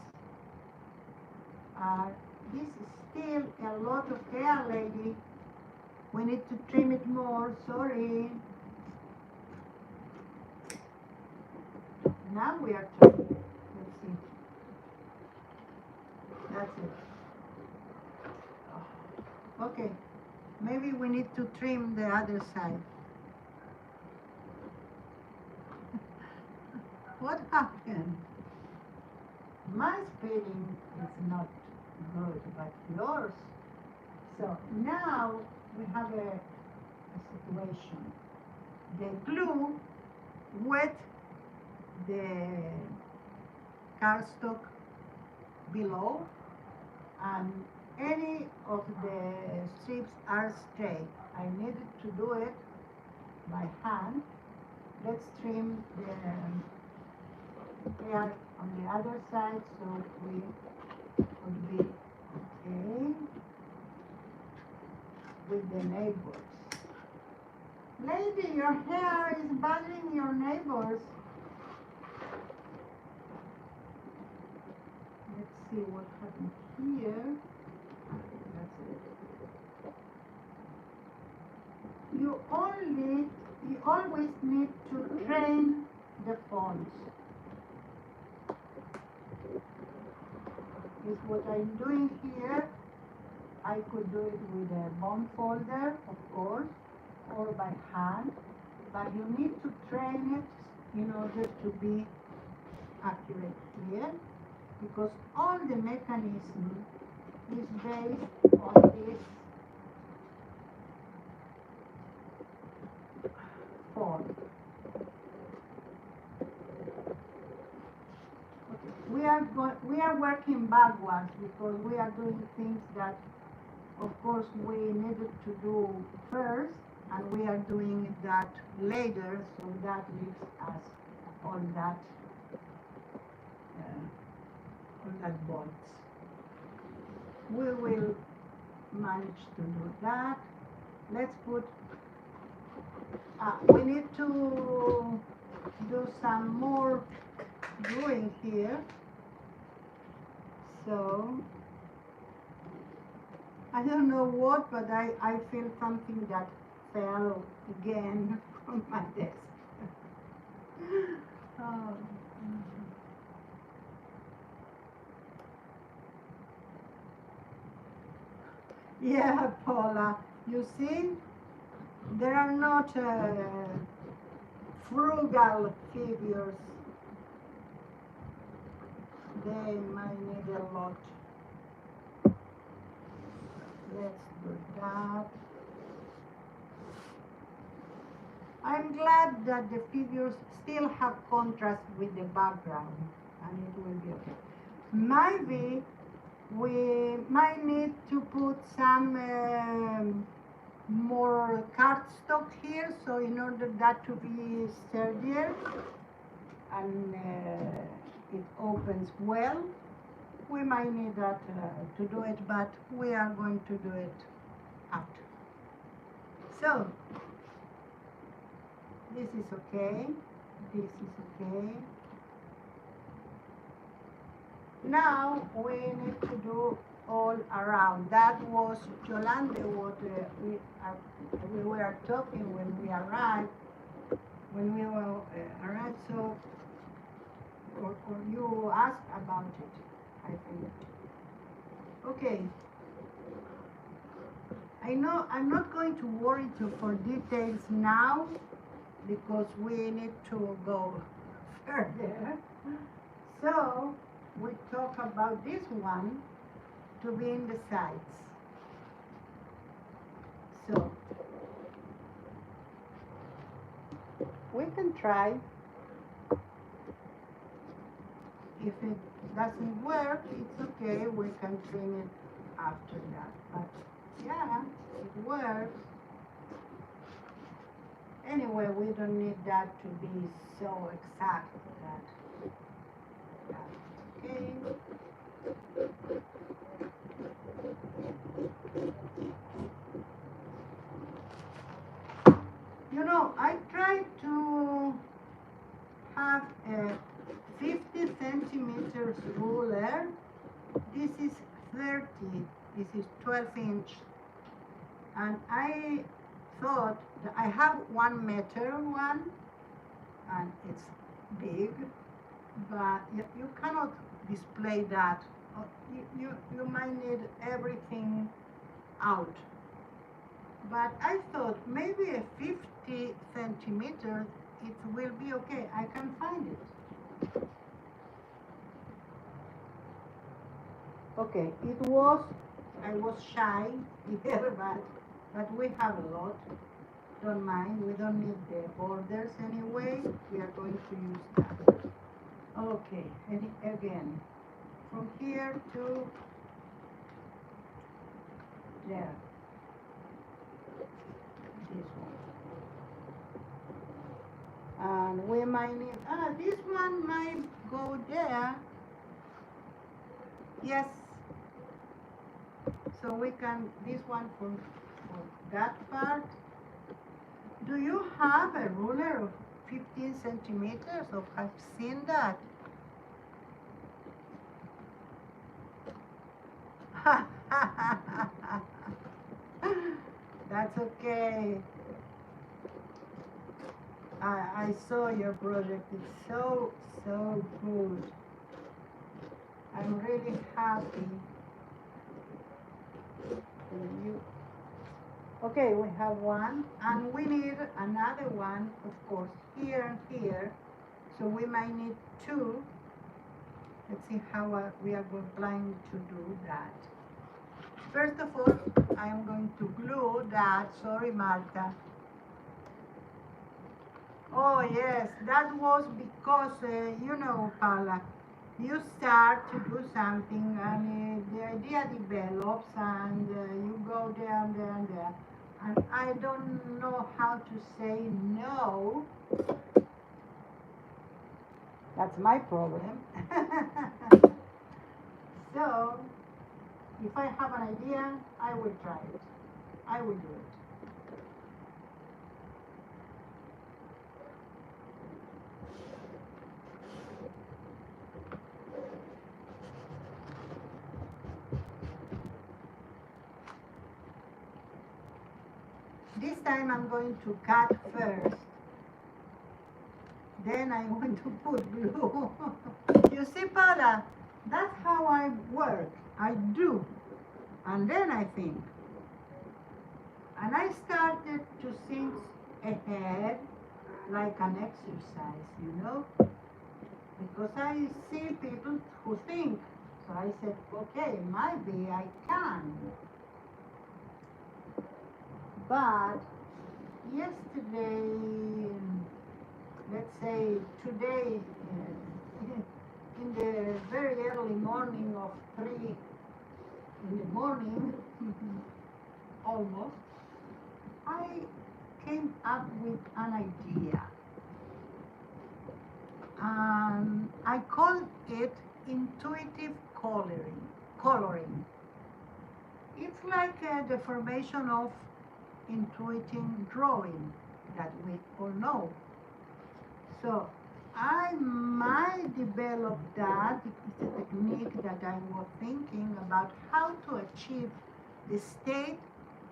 are, this is still a lot of hair, lady. We need to trim it more, sorry. Now we are trimming. Let's see. That's it. Okay, maybe we need to trim the other side. What happened? My spelling is not good, but yours. So now we have a situation. The glue wet the cardstock below, and any of the strips are straight. I needed to do it by hand. Let's trim the hair on the other side so we would be okay with the neighbors. Lady, your hair is bothering your neighbors. Let's see what happened here. That's it. You always need to train the fonts. Is what I'm doing here. I could do it with a bond folder, of course, or by hand, but you need to train it in order to be accurate here, because all the mechanism is based on this form. backwards because we are doing things that, of course, we needed to do first, and we are doing that later, so that leaves us on that bolts. We will manage to do that. Let's put, we need to do some more gluing here. So, I don't know what, but I feel something that fell again from my desk. Oh. Yeah, Paula, you see, there are not frugal figures. They might need a lot. Let's do that. I'm glad that the figures still have contrast with the background, and it will be okay. Maybe we might need to put some more cardstock here, so in order that to be sturdier and it opens well, we might need that to do it, but we are going to do it after. So this is okay, this is okay. Now we need to do all around. That was Yolande, what we were talking when we arrived. So, or you asked about it, I think. Okay. I know I'm not going to worry for details now because we need to go further. So we talk about this one to be in the sides. So we can try. If it doesn't work, it's okay. We can trim it after that. But yeah, it works. Anyway, we don't need that to be so exact that okay. You know, I tried to have a 50 centimeters ruler. This is 30. This is 12-inch. And I thought that I have 1 meter one, and it's big, but you cannot display that. You might need everything out. But I thought maybe a 50 centimeters, it will be okay. I can find it. Okay, I was shy here, but we have a lot. Don't mind, we don't need the borders anyway. We are going to use that. Okay, and again, from here to there. This one. And we might need, this one might go there. Yes. So we can, this one for that part. Do you have a ruler of 15 centimeters? Or I've seen that. That's okay. I saw your project. It's so good. I'm really happy with you. Okay, we have one, and we need another one, of course, here and here. So we might need 2. Let's see how we are planning to do that. First of all, I am going to glue that. Sorry, Marta. Oh, yes, that was because, you know, Paula, you start to do something and the idea develops and you go there and there and there. And I don't know how to say no. That's my problem. So, if I have an idea, I will try it. I will do it. This time I'm going to cut first. Then I'm going to put glue. You see, Paula, that's how I work. I do. And then I think. And I started to think ahead like an exercise, you know? Because I see people who think. So I said, okay, maybe I can. But yesterday, let's say today, in the very early morning of 3 in the morning, almost, I came up with an idea. I call it intuitive coloring. It's like the formation of intuitive drawing that we all know. So I might develop that. It's a technique that I was thinking about how to achieve the state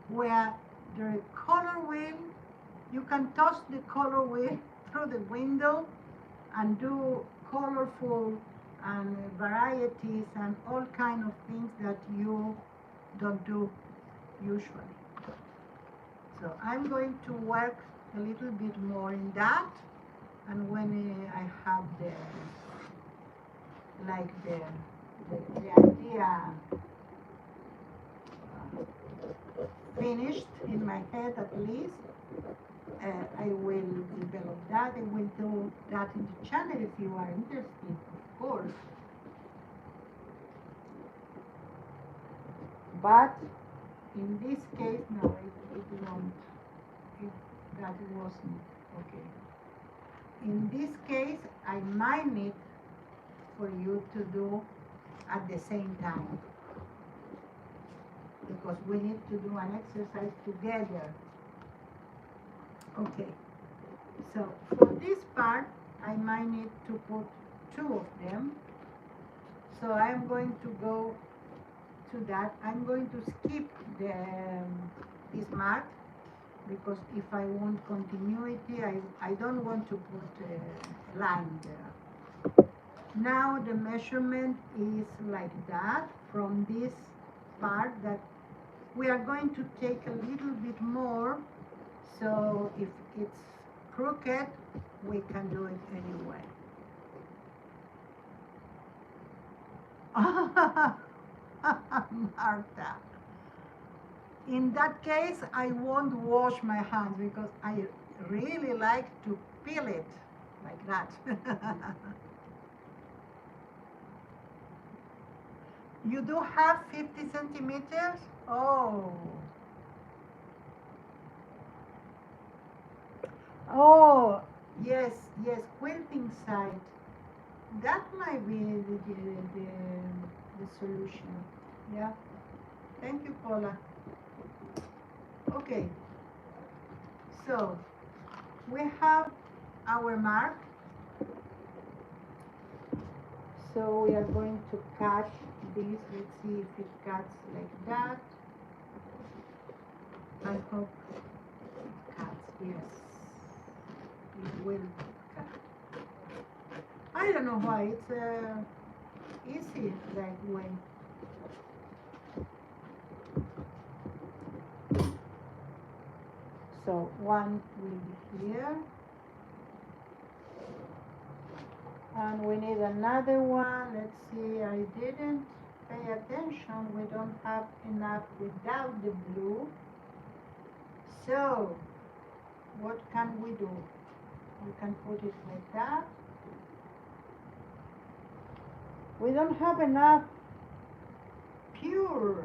where the color wheel, you can toss the color wheel through the window and do colorful and varieties and all kind of things that you don't do usually. So I'm going to work a little bit more in that, and when I have the idea finished in my head at least, I will develop that. I will do that in the channel if you are interested, of course. But in this case, no, it won't. That wasn't okay. In this case, I might need for you to do at the same time, because we need to do an exercise together. Okay, so for this part, I might need to put 2 of them. So I'm going to go to that. I'm going to skip this mark, because if I want continuity, I don't want to put a line there. Now the measurement is like that from this part, that we are going to take a little bit more. So if it's crooked, we can do it anyway. Martha. In that case, I won't wash my hands, because I really like to peel it like that. You do have 50 centimeters? Oh. Oh, yes, quilting site. That might be the solution. Yeah. Thank you, Paula. Okay. So, we have our mark. So we are going to cut this. Let's see if it cuts like that. I hope it cuts. Yes, it will cut. I don't know why it's easy that way. So one will be here. And we need another one. Let's see, I didn't pay attention. We don't have enough without the blue. So, what can we do? We can put it like that. We don't have enough pure.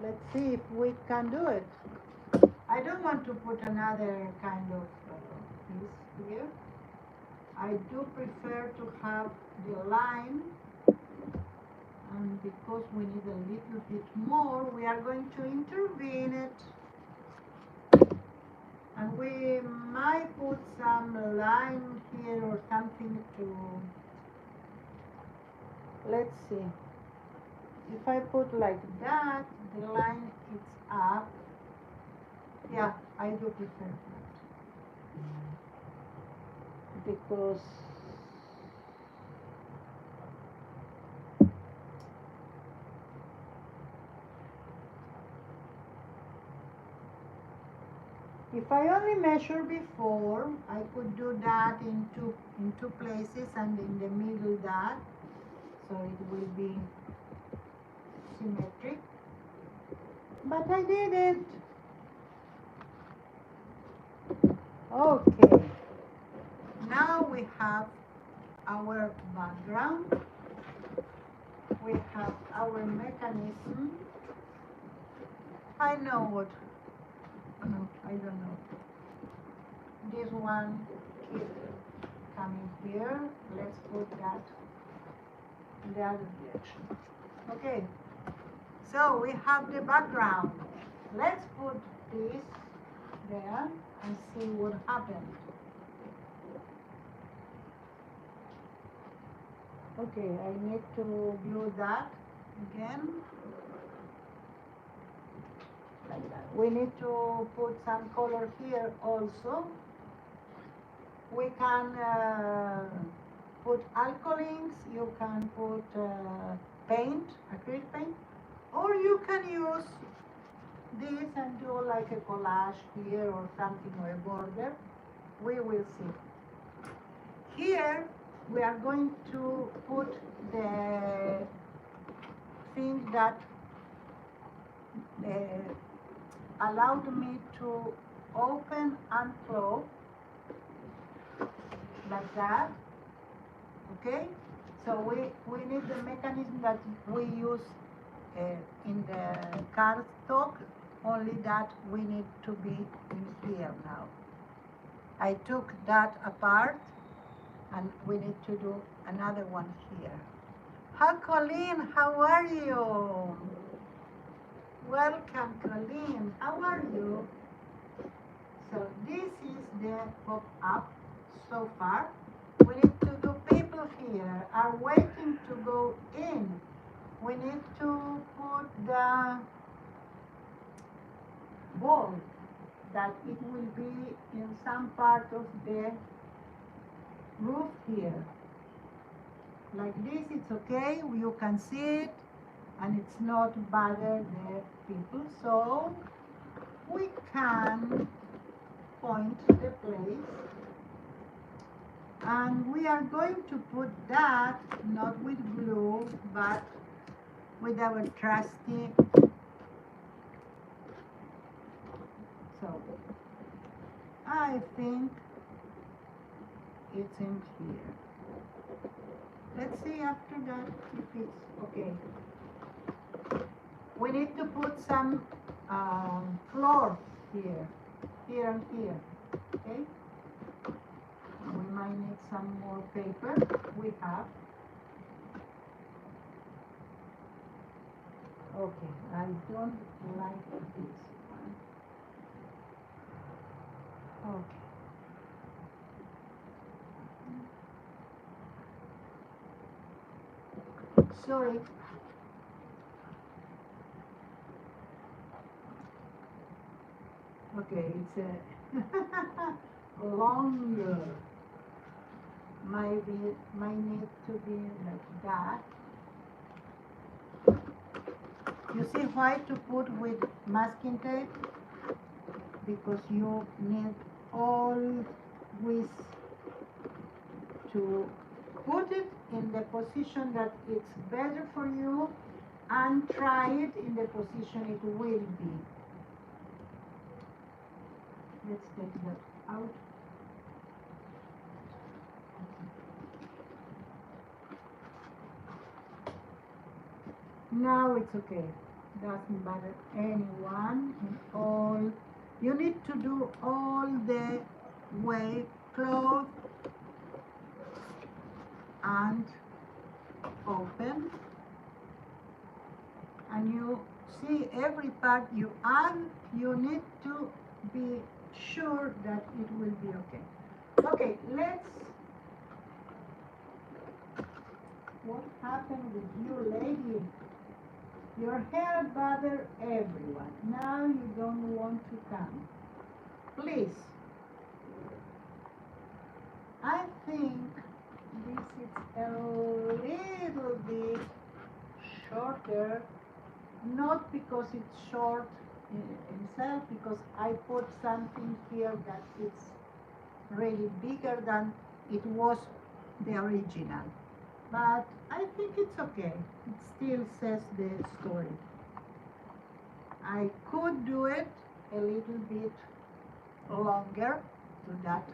Let's see if we can do it. I don't want to put another kind of piece here. I do prefer to have the line, and because we need a little bit more, we are going to intervene it. And we might put some line here or something to, let's see. If I put like that, the line is up. Yeah, I do prefer that. Because if I only measure before, I could do that in two places and in the middle that, so it will be symmetric. But I didn't. Okay. Now we have our background. We have our mechanism. I know what. No, I don't know. This one keep coming here. Let's put that in the other direction. Okay. So we have the background. Let's put this there and see what happens. Okay, I need to glue that again. Like that. We need to put some color here also. We can put alcohol inks, you can put paint, acrylic paint, or you can use this and do like a collage here or something, or a border. We will see. Here we are going to put the thing that allowed me to open and close like that. Okay, so we need the mechanism that we use in the cardstock, only that we need to be in here now. I took that apart and we need to do another one here. Hi Colleen, how are you? Welcome Colleen, how are you? So this is the pop-up so far. We need to do people here are waiting to go in. We need to put the ball that it will be in some part of the roof here. Like this, it's okay, you can see it, and it's not bother the people. So we can point the place, and we are going to put that not with glue but with our trusty. So I think it's in here. Let's see after that if it's okay. We need to put some floor here and here, okay? We might need some more paper. We have. Okay, I don't like this one. Okay. Sorry. Okay, it's a longer. Might need to be like that. You see why to put with masking tape? Because you need always to put it in the position that it's better for you and try it in the position it will be. Let's take that out. Now it's okay. Doesn't bother anyone. And all you need to do all the way close and open, and you see every part you add. You need to be sure that it will be okay. Okay, let's. What happened with you, lady? Your hair bothers everyone. Now you don't want to come. Please. I think this is a little bit shorter, not because it's short in itself, because I put something here that is really bigger than it was the original. But I think it's okay. It still says the story. I could do it a little bit longer to that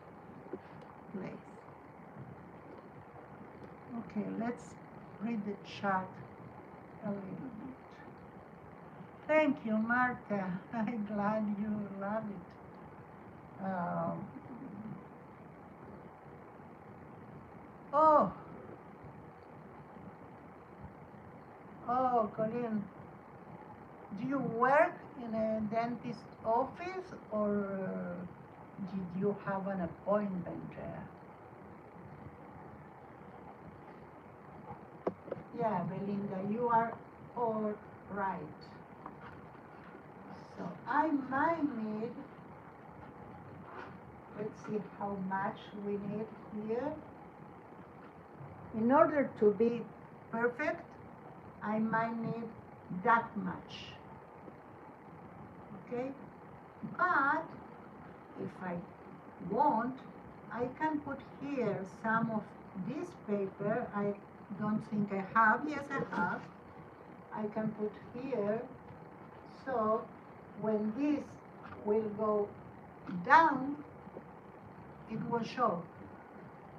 place. Okay, let's read the chart a little bit. Thank you, Marta. I'm glad you love it. Oh, Colin, do you work in a dentist office, or did you have an appointment there? Yeah, Belinda, you are all right. So I might need, let's see how much we need here. In order to be perfect, I might need that much. Okay? But if I want, I can put here some of this paper. I don't think I have. Yes, I have. I can put here, so when this will go down, it will show.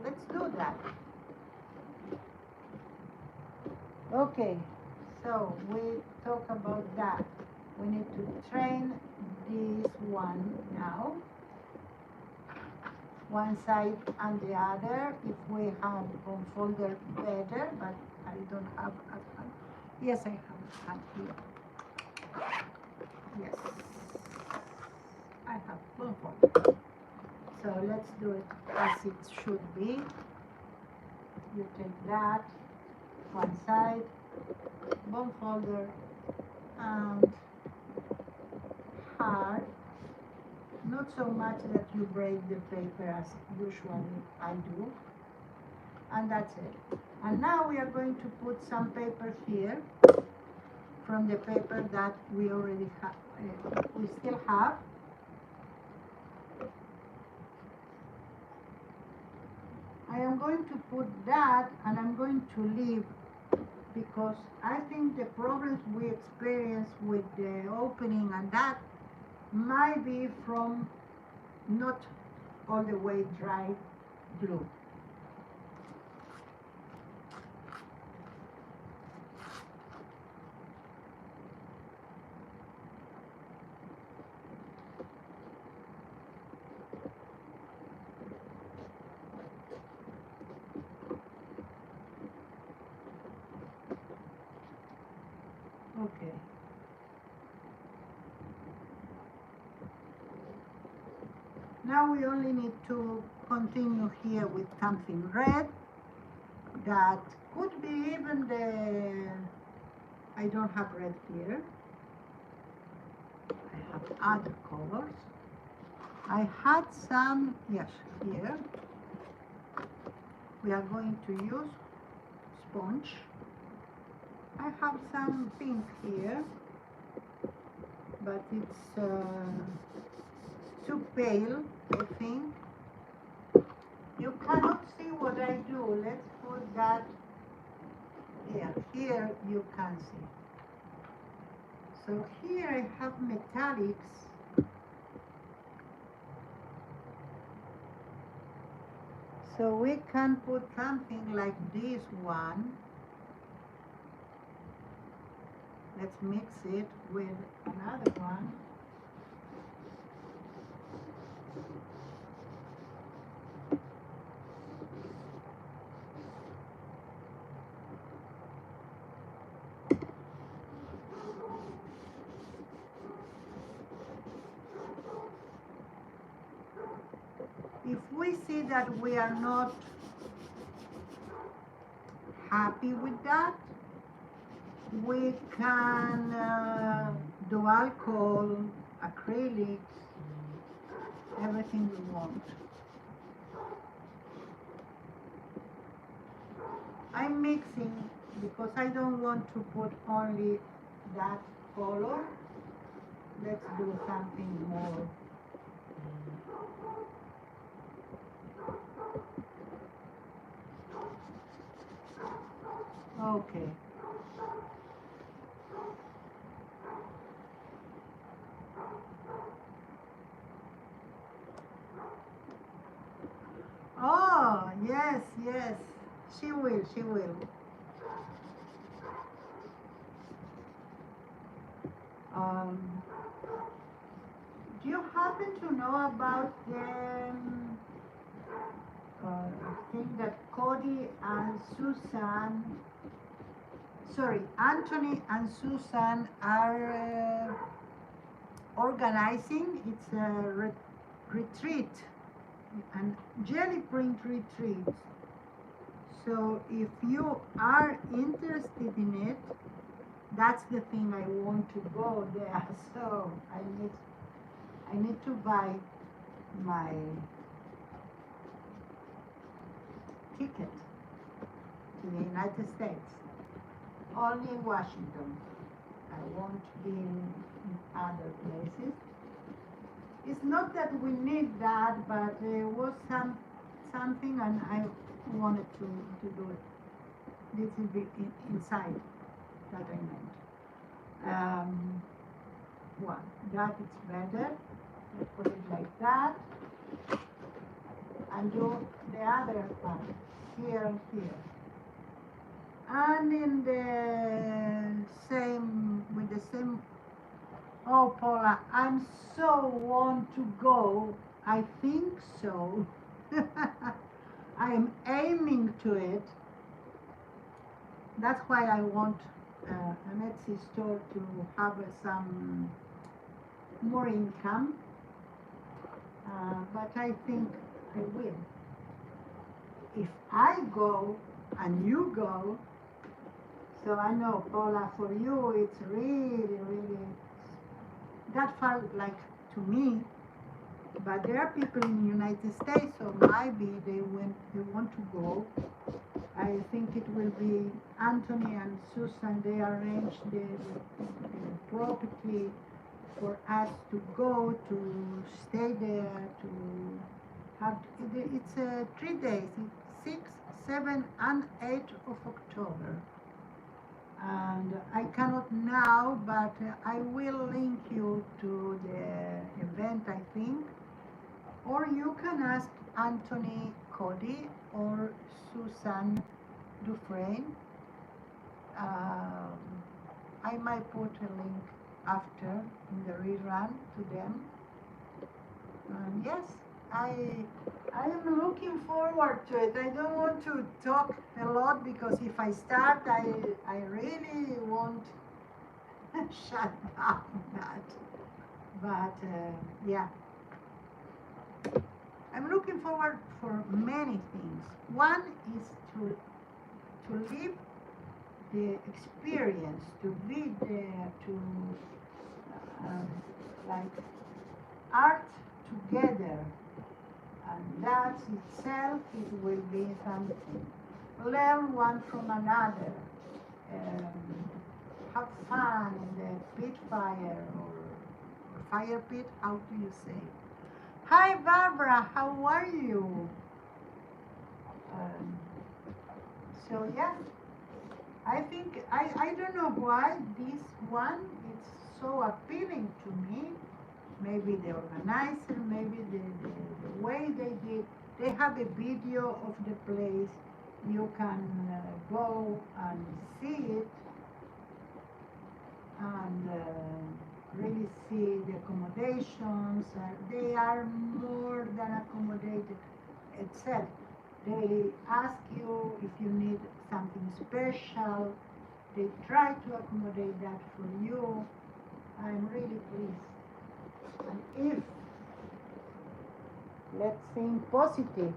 Let's do that. Okay, so we talk about that. We need to train this one now, one side and the other. If we have one folder, better, but I don't have a hand. Yes, I have a hand here. Yes, I have one folder. So let's do it as it should be. You take that, one side, one folder, and hard. Not so much that you break the paper as usually I do. And that's it. And now we are going to put some paper here from the paper that we already have, we still have. I am going to put that, and I'm going to leave, because I think the problems we experience with the opening and that might be from not all the way dry glue. Okay. Now we only need to continue here with something red that could be even the, I don't have red here. I have other colors. I had some, yes, here. We are going to use sponge. I have some pink here, but it's too pale, I think. You cannot see what I do. Let's put that here. Here you can see. So here I have metallics. So we can put something like this one. Let's mix it with another one. If we see that we are not happy with that, we can do alcohol, acrylics, everything we want. I'm mixing because I don't want to put only that color. Let's do something more. Okay. Oh, yes, yes. She will, she will. Um, do you happen to know about the thing that Cody and Susan, sorry, Anthony and Susan are organizing? It's a retreat, and jelly print retreat. So if you are interested in it, that's the thing I want to go there. So I need to buy my ticket to the United States. Only in Washington. I won't be in other places. It's not that we need that, but there was something and I wanted to do it. This is the inside that I meant. One, that is better. I put it like that. And do the other part, here and here. And in the same, with the same, oh Paula, I'm so want to go, I think so. I am aiming to it. That's why I want an Etsy store to have some more income. But I think I will. If I go and you go, so I know, Paula, for you it's really, really, that felt like to me, but there are people in the United States, so maybe they want to go. I think it will be Anthony and Susan, they arranged the property for us to go, to stay there, to have, it's 3 days, it's 6, 7, and 8 of October. And I cannot now, but I will link you to the event, I think. Or you can ask Anthony Cody or Susan Dufresne. I might put a link after in the rerun to them. And yes, I am looking forward to it. I don't want to talk a lot because if I start, I really won't shut down that. But yeah, I'm looking forward for many things. One is to live the experience, to be there, to like art together, and that itself it will be something. Learn one from another, have fun in the pit fire or fire pit. How do you say? Hi Barbara, how are you? So yeah, I think I don't know why this one is so appealing to me. Maybe the organizer, maybe the way they did. They have a video of the place. You can go and see it. and really see the accommodations. They are more than accommodated. It said they ask you if you need something special. They try to accommodate that for you. I'm really pleased. And if, let's think positive,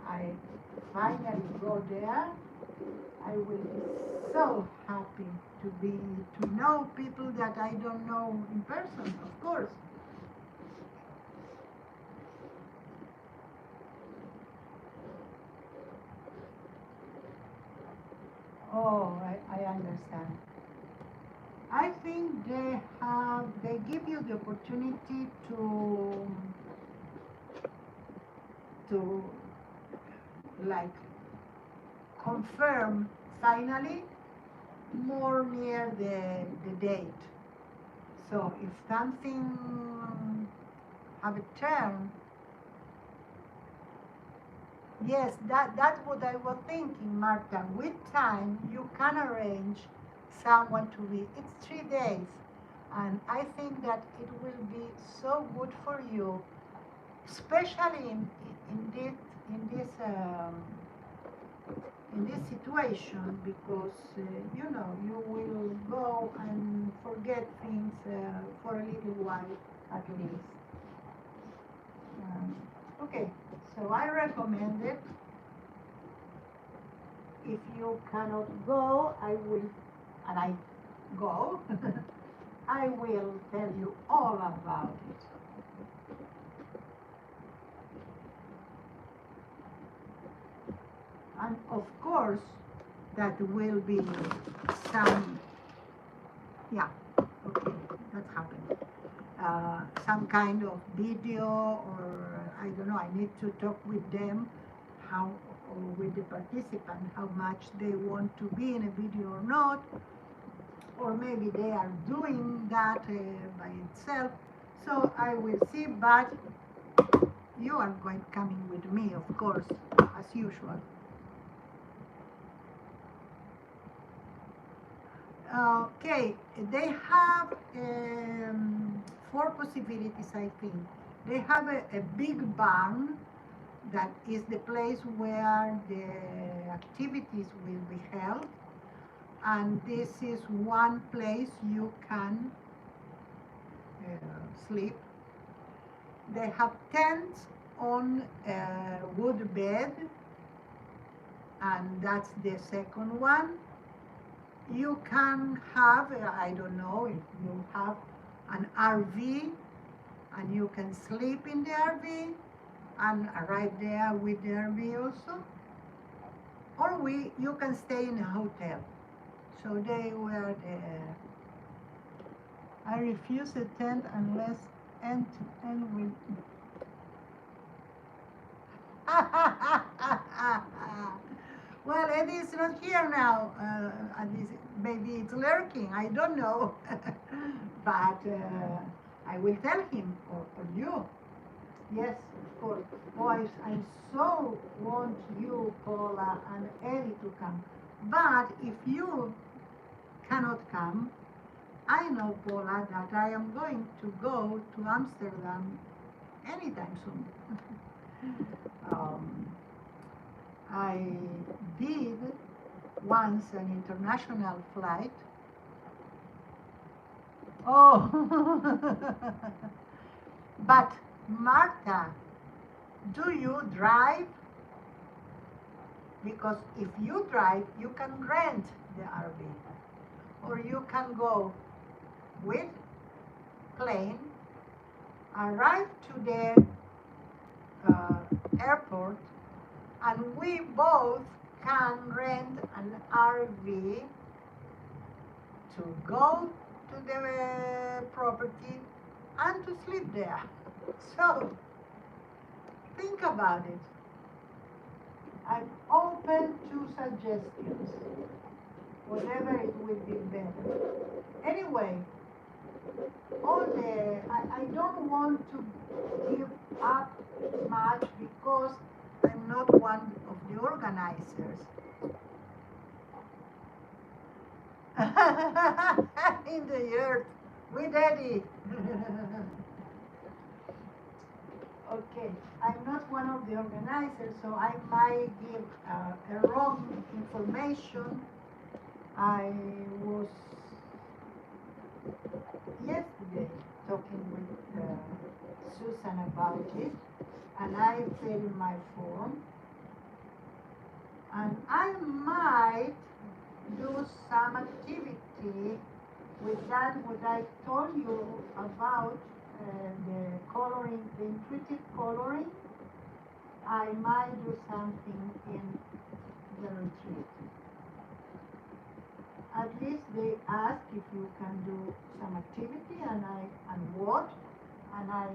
I finally go there, I will be so happy to know people that I don't know in person, of course. Oh, I understand. I think they give you the opportunity to like confirm finally more near the date. So if something have a turn, yes, that's what I was thinking, Marta. With time, you can arrange someone to be. It's 3 days, and I think that it will be so good for you, especially in this situation, because you will go and forget things for a little while at least. Okay, so I recommend it. If you cannot go, I will, and I go, I will tell you all about it. And of course, that will be some, yeah, okay, that's happened. Some kind of video, or I don't know, I need to talk with them, how, or with the participant, how much they want to be in a video or not, or maybe they are doing that by itself. So I will see, but you are coming with me, of course, as usual. Okay, they have 4 possibilities, I think. They have a big barn that is the place where the activities will be held, and this is one place you can sleep. They have tents on a wood bed, and that's the second one. You can have, I don't know, if you have an RV, and you can sleep in the RV and arrive there with the RV also. Or you can stay in a hotel. So they were I refuse a tent unless end to end with. Well, Eddie is not here now. Maybe it's lurking. I don't know. But I will tell him, or you. Yes, of course. Boys, I so want you, Paula, and Eddie to come. But if you cannot come, I know, Paula, that I am going to go to Amsterdam anytime soon. I did once an international flight. Oh, but Marta, do you drive? Because if you drive, you can rent the RV, or you can go with plane, arrive to the airport, and we both can rent an RV to go to the property and to sleep there. So think about it. I'm open to suggestions, whatever it will be better. Anyway, I don't want to give up much because I'm not one of the organizers. in the earth with Eddie. Okay, I'm not one of the organizers, so I might give a wrong information. I was yesterday talking with Susan about it, and I filled my form, and I might do some activity with that what I told you about the coloring, the intuitive coloring. I might do something in the retreat. At least they ask if you can do some activity, and what, and I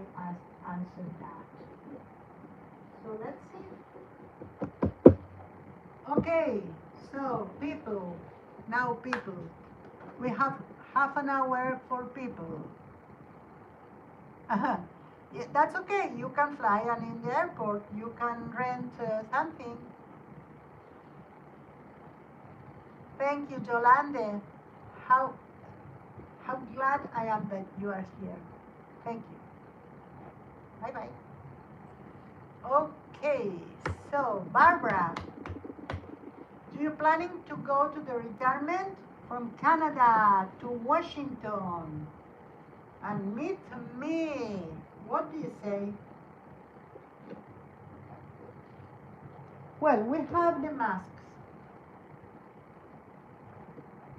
answered that. So let's see. Okay, so people, we have half an hour for people. Yeah, that's okay. You can fly, and in the airport you can rent something. Thank you, Jolande. How glad I am that you are here. Thank you. Bye bye. Okay, so Barbara, do you planning to go to the retirement from Canada to Washington and meet me? What do you say? Well, we have the masks.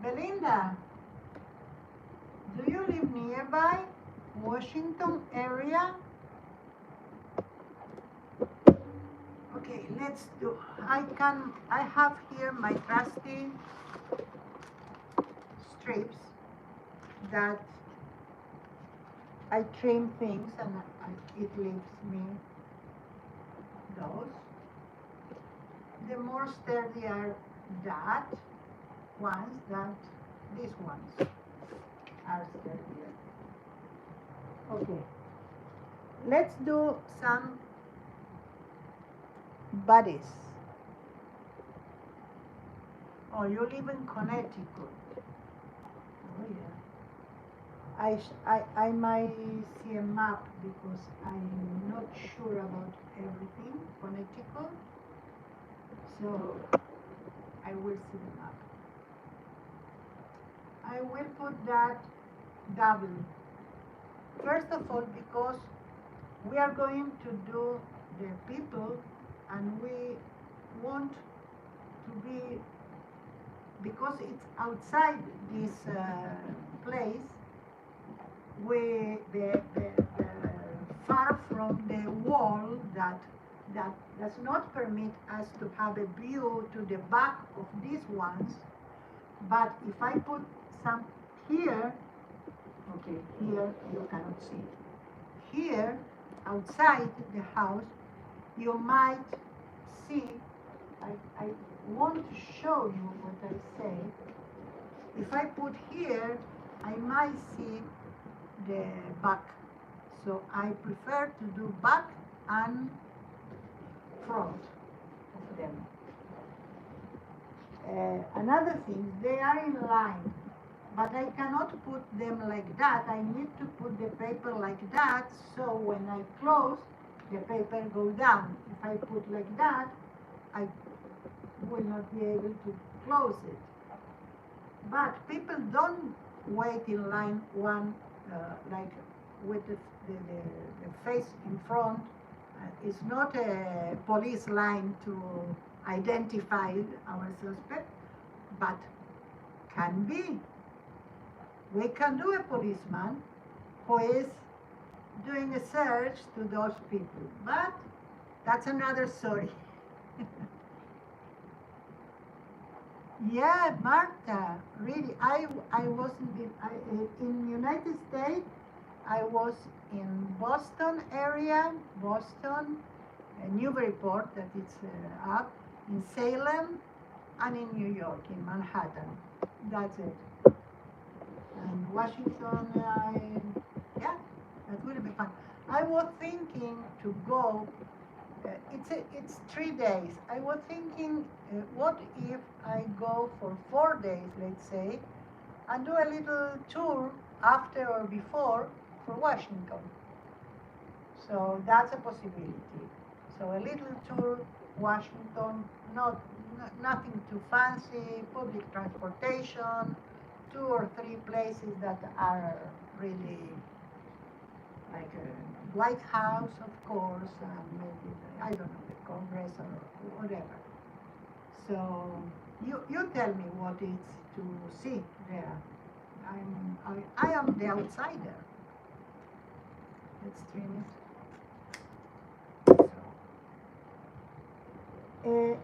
Belinda, do you live nearby Washington area? Okay, let's do. I have here my trusty strips that I trim things, and it leaves me those. The more sturdy are these ones are sturdier. Okay, let's do some buddies. Oh, you live in Connecticut. Oh yeah. I might see a map because I'm not sure about everything, Connecticut. So I will see the map. I will put that double. First of all, because we are going to do the people, and we want to be, because it's outside this place, the far from the wall that does not permit us to have a view to the back of these ones. But if I put some here, okay, here you cannot see. Here, outside the house, you might see, I want to show you what I say. If I put here, I might see the back. So I prefer to do back and front of them. Another thing, they are in line, but I cannot put them like that. I need to put the paper like that, so when I close, the paper goes down. If I put like that, I will not be able to close it. But people don't wait in line one, like with the face in front. It's not a police line to identify our suspect, but can be. We can do a policeman who is doing a search to those people, but that's another story. Yeah, Martha, really, I was in United States. I was in Boston area, Boston, Newburyport, that it's up, in Salem, and in New York, in Manhattan. That's it. And Washington, yeah, that would be fun. I was thinking to go. It's 3 days. I was thinking, what if I go for 4 days, let's say, and do a little tour after or before for Washington. So that's a possibility. So a little tour, Washington, nothing too fancy, public transportation, 2 or 3 places that are really like a White House, of course, and maybe, I don't know, the Congress or whatever. So you tell me what is to see there. I am the outsider. Let's stream it. So,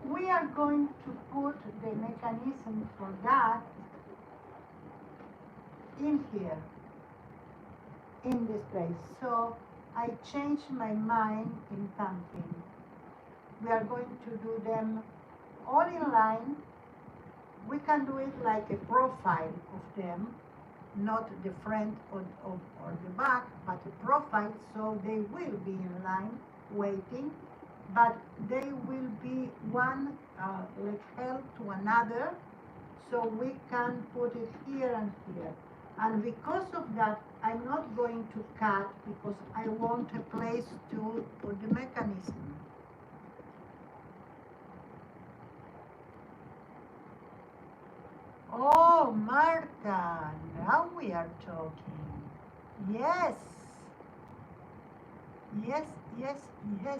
we are going to put the mechanism for that in here, in this place. So I changed my mind in something. We are going to do them all in line. We can do it like a profile of them, not the front or the back, but a profile, so they will be in line waiting, but they will be one like help to another, so we can put it here and here. And because of that, I'm not going to cut because I want a place to put the mechanism. Oh, Marta, now we are talking. Yes, yes, yes, yes.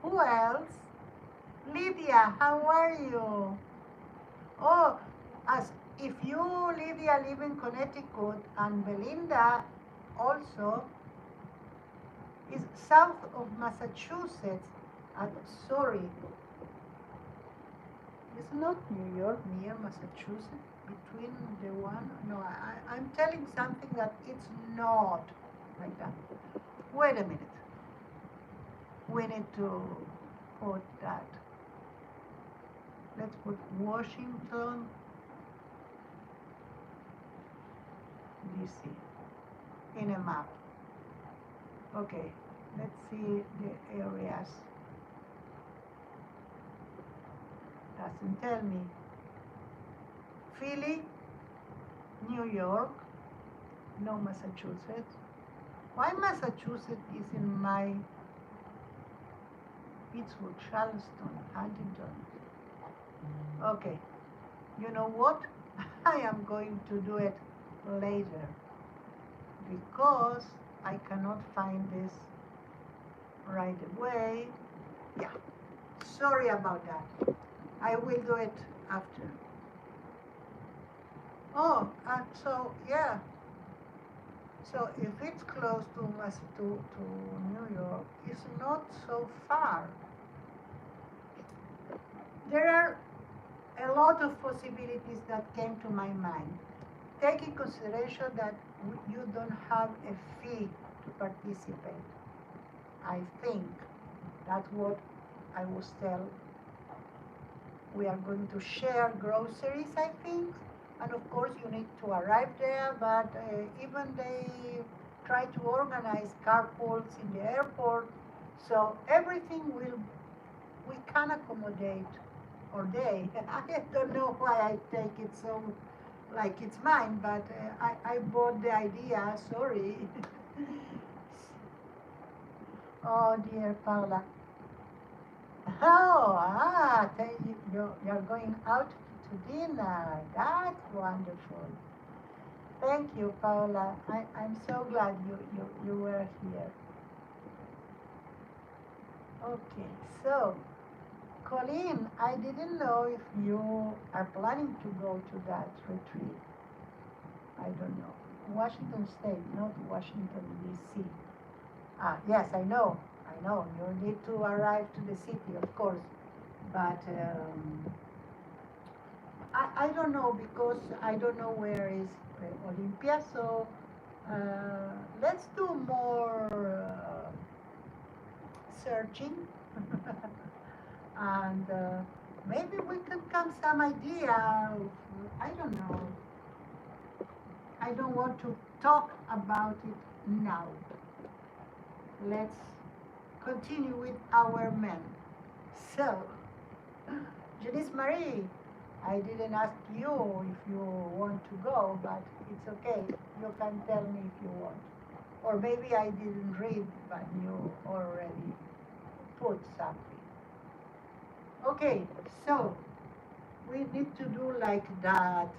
Who else? Lydia, how are you? Oh, as if you, Lydia, live in Connecticut, and Belinda also is south of Massachusetts. Sorry, it's not New York, near Massachusetts, between the one. No, I'm telling something that it's not like that. Wait a minute. We need to put that. Let's put Washington, D.C. in a map. Okay, let's see the areas. Doesn't tell me. Philly, New York, no Massachusetts. Why Massachusetts is in my Pittsburgh, Charleston, Huntington? Okay, you know what? I am going to do it later because I cannot find this right away. Yeah, sorry about that. I will do it after. Oh, so yeah. So if it's close to New York, it's not so far. There are a lot of possibilities that came to my mind. Take in consideration that you don't have a fee to participate. I think that's what I was told. We are going to share groceries, I think, and of course you need to arrive there, but even they try to organize carpools in the airport, so everything we can accommodate, or they. I don't know why I take it so like it's mine, but I bought the idea, sorry. Oh dear Paula. Oh, you're going out to dinner. That's wonderful. Thank you, Paula. I'm so glad you were here. Okay, so, Colleen, I didn't know if you are planning to go to that retreat. I don't know. Washington State, not Washington, D.C. Ah, yes, I know. You need to arrive to the city, of course. But I don't know because I don't know where is Olympia. So let's do more searching. And maybe we can come some idea of, I don't know. I don't want to talk about it now. Let's continue with our men. So, Janice Marie, I didn't ask you if you want to go, but it's okay. You can tell me if you want. Or maybe I didn't read, but you already put something. Okay, so we need to do like that.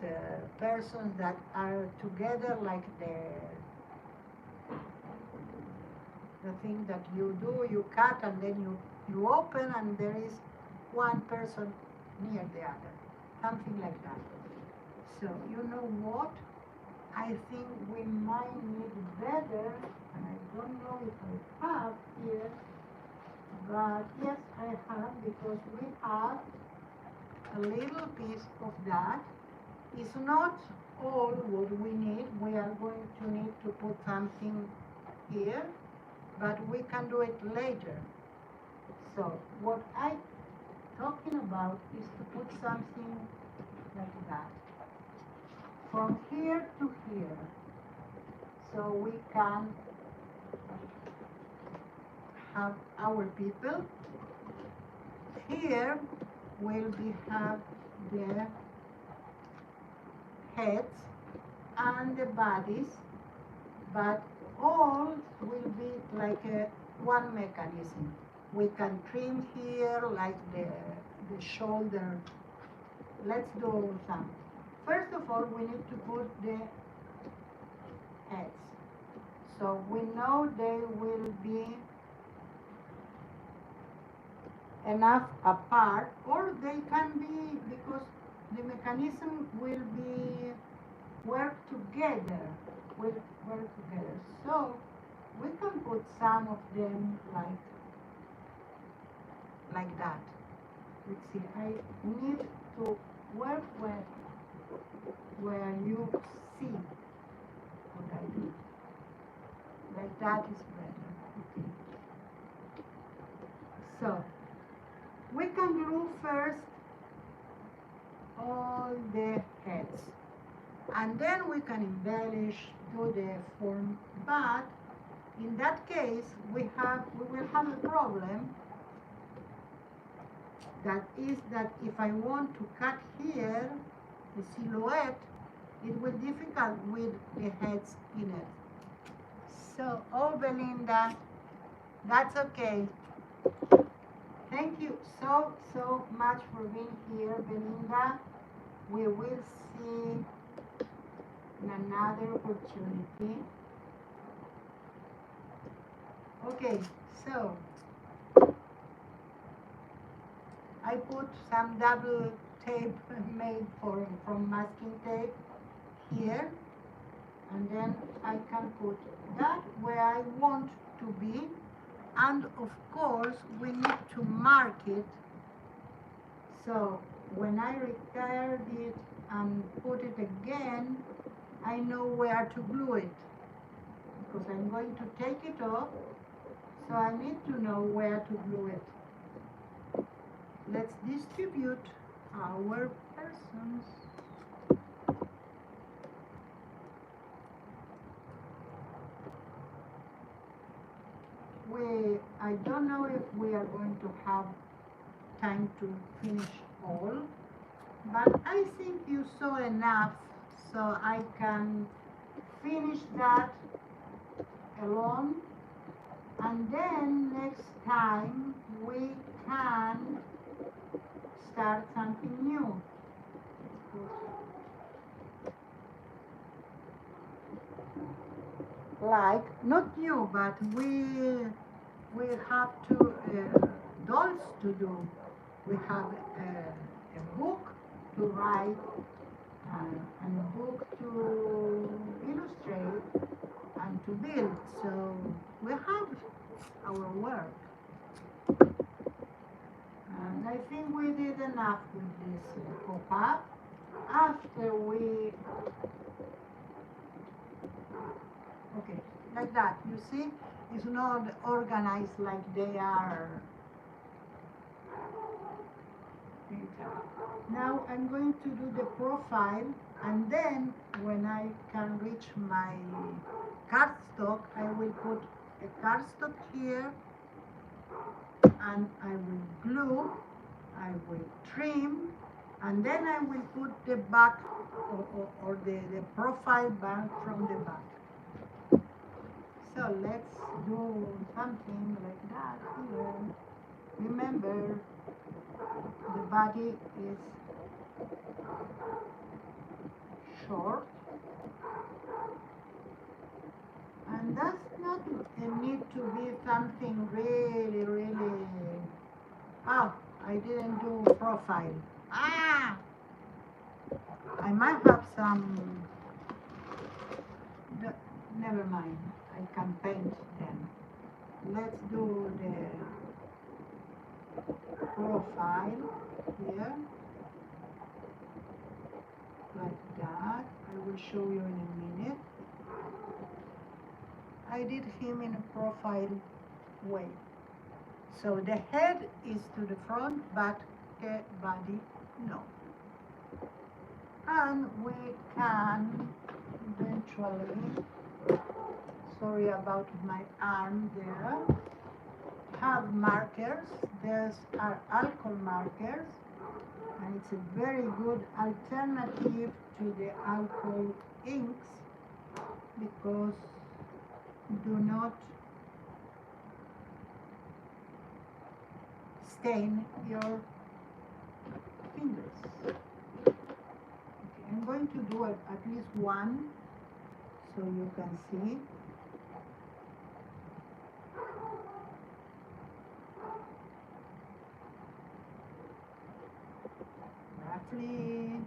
Persons that are together, like the thing that you do, you cut and then you open, and there is one person near the other, something like that. So you know what? I think we might need better, and I don't know if I have here, but yes, I have, because we have a little piece of that. It's not all what we need. We are going to need to put something here, but we can do it later. So what I'm talking about is to put something like that, from here to here, so we can have our people. Here will be have the heads and the bodies, but all will be like one mechanism. We can trim here like the shoulder. Let's do some. First of all, we need to put the heads. So we know they will be enough apart, or they can be, because the mechanism will be work together, will work together. So we can put some of them like that. Let's see, I need to work where you see what I do. Like that is better. Okay. So we can glue first all the heads, and then we can embellish, do the form. But in that case, we will have a problem. That is that if I want to cut here the silhouette, it will be difficult with the heads in it. So, oh Belinda, that's okay. Thank you so much for being here, Belinda. We will see in another opportunity. Okay, so I put some double tape made from masking tape here, and then I can put that where I want to be, and of course we need to mark it, so when I retired it and put it again, I know where to glue it, because I'm going to take it off, so I need to know where to glue it. Let's distribute our persons. I don't know if we are going to have time to finish all, but I think you saw enough, so I can finish that alone, and then next time we can start something new. Like, not new, but we have to dolls to do. We have a book to write and a book to illustrate and to build. So we have our work. And I think we did enough with this pop-up. After we, okay, like that, you see? It's not organized like they are. Now I'm going to do the profile, and then when I can reach my cardstock, I will put a cardstock here, and I will glue, I will trim, And then I will put the back or the profile back from the back. So let's do something like that here. Remember, the body is short, and that's not need to be something really. Oh, I didn't do profile. Ah, I might have some. Never mind. I can paint them. Let's do the profile here, like that. I will show you in a minute. I did him in a profile way. So the head is to the front, but the body no. And we can eventually, sorry about my arm there, have markers. There's are alcohol markers, and it's a very good alternative to the alcohol inks because do not stain your fingers. Okay, I'm going to do at least one so you can see. Roughly.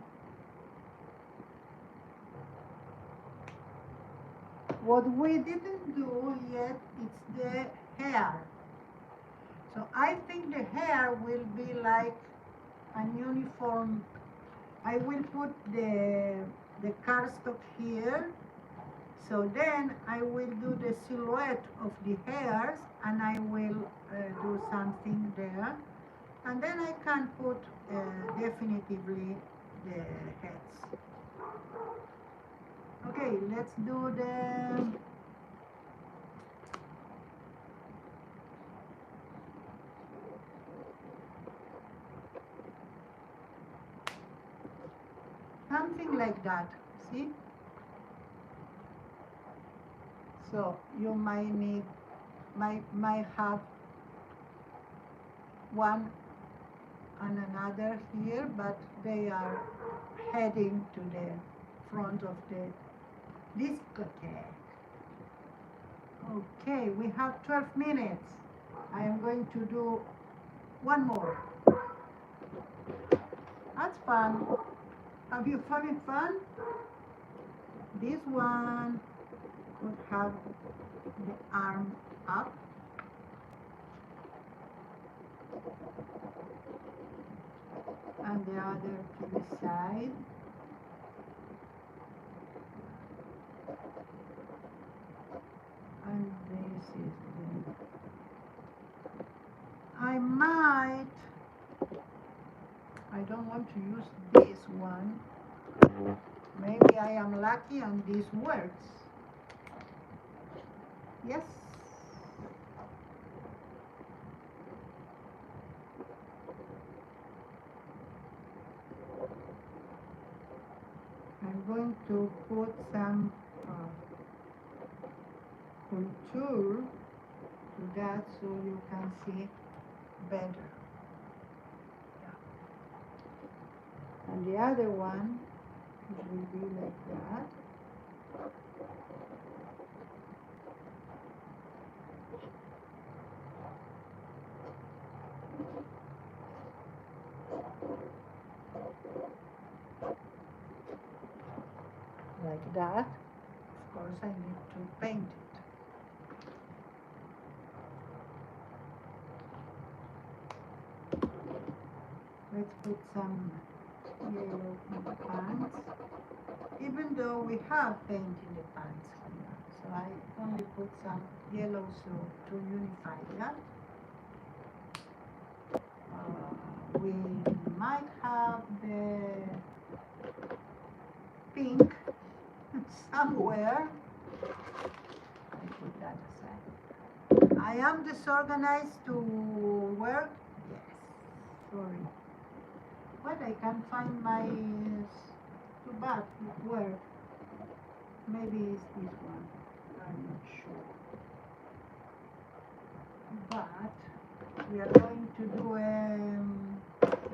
What we didn't do yet is the hair. So I think the hair will be like an uniform. I will put the cardstock here. So then I will do the silhouette of the hairs and I will do something there. And then I can put definitively the heads. Okay, let's do the something like that, see? So you might need, might have one and another here, but they are heading to the front of the discotheque. Okay, we have 12 minutes. I am going to do one more. That's fun. Have you having fun? This one could have the arm up. And the other to the side. And this is the... I don't want to use this one. Maybe I am lucky and this works. Yes. I'm going to put some contour to that so you can see better. Yeah. And the other one will be like that. Like that. Of course I need to paint it. Let's put some yellow in the pants, even though we have paint in the pants here. So I only put some yellow so to unify that. We might have the pink somewhere. I put that aside. I am disorganized to work. Yes, sorry. But I can't find my too bad. Where? Maybe it's this one. I'm not sure. But we are going to do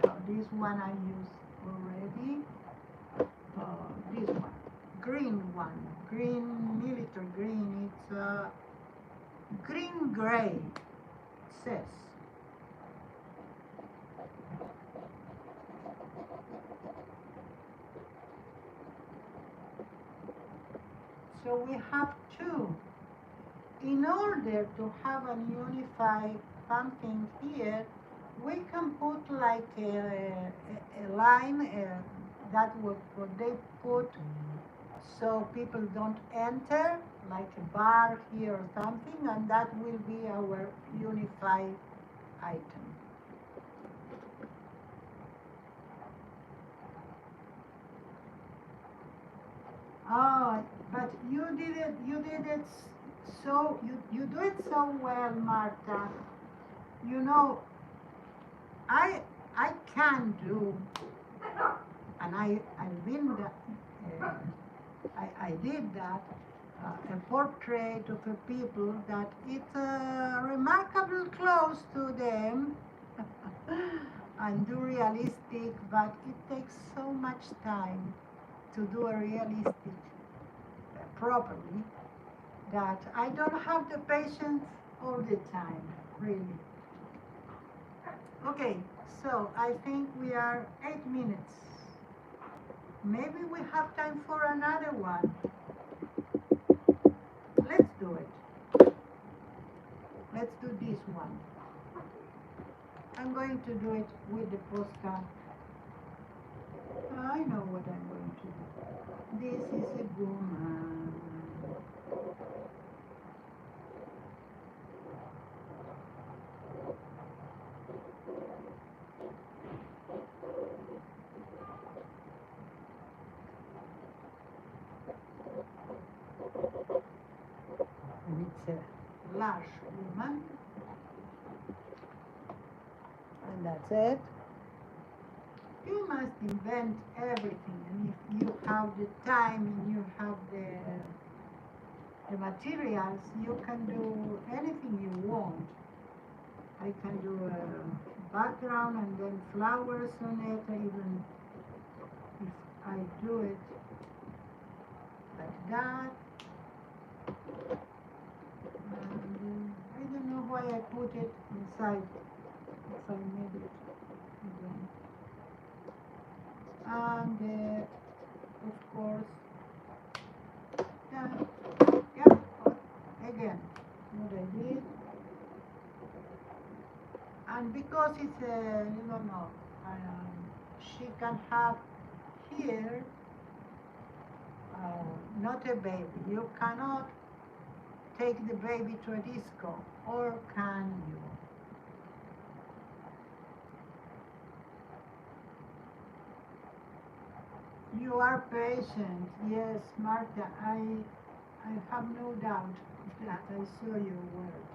no, this one I used already. This one, green one, green military green. It's green gray. It says. So we have two. In order to have a unified pumpkin here, we can put like a line, that was what they put so people don't enter, like a bar here or something, and that will be our unified item. Oh, but you did it so, you do it so well, Marta. You know, I I can do, and I've been, I did that, a portrait of a people that it's remarkable close to them and do realistic, but it takes so much time to do a realistic properly that I don't have the patience all the time, really. Okay, so I think we are 8 minutes. Maybe we have time for another one. Let's do it. Let's do this one. I'm going to do it with the postcard. I know what I'm going to do. This is a woman. And it's a large woman. And that's it. You must invent everything, and if you have the time and you have the materials, you can do anything you want. I can do a background and then flowers on it, even if I do it like that. And I don't know why I put it inside, if I made it again. And of course, yeah, again, what I did. And because it's a, you don't know, she can have here, not a baby. You cannot take the baby to a disco, or can you? You are patient, yes, Marta. I have no doubt of that. I saw your work.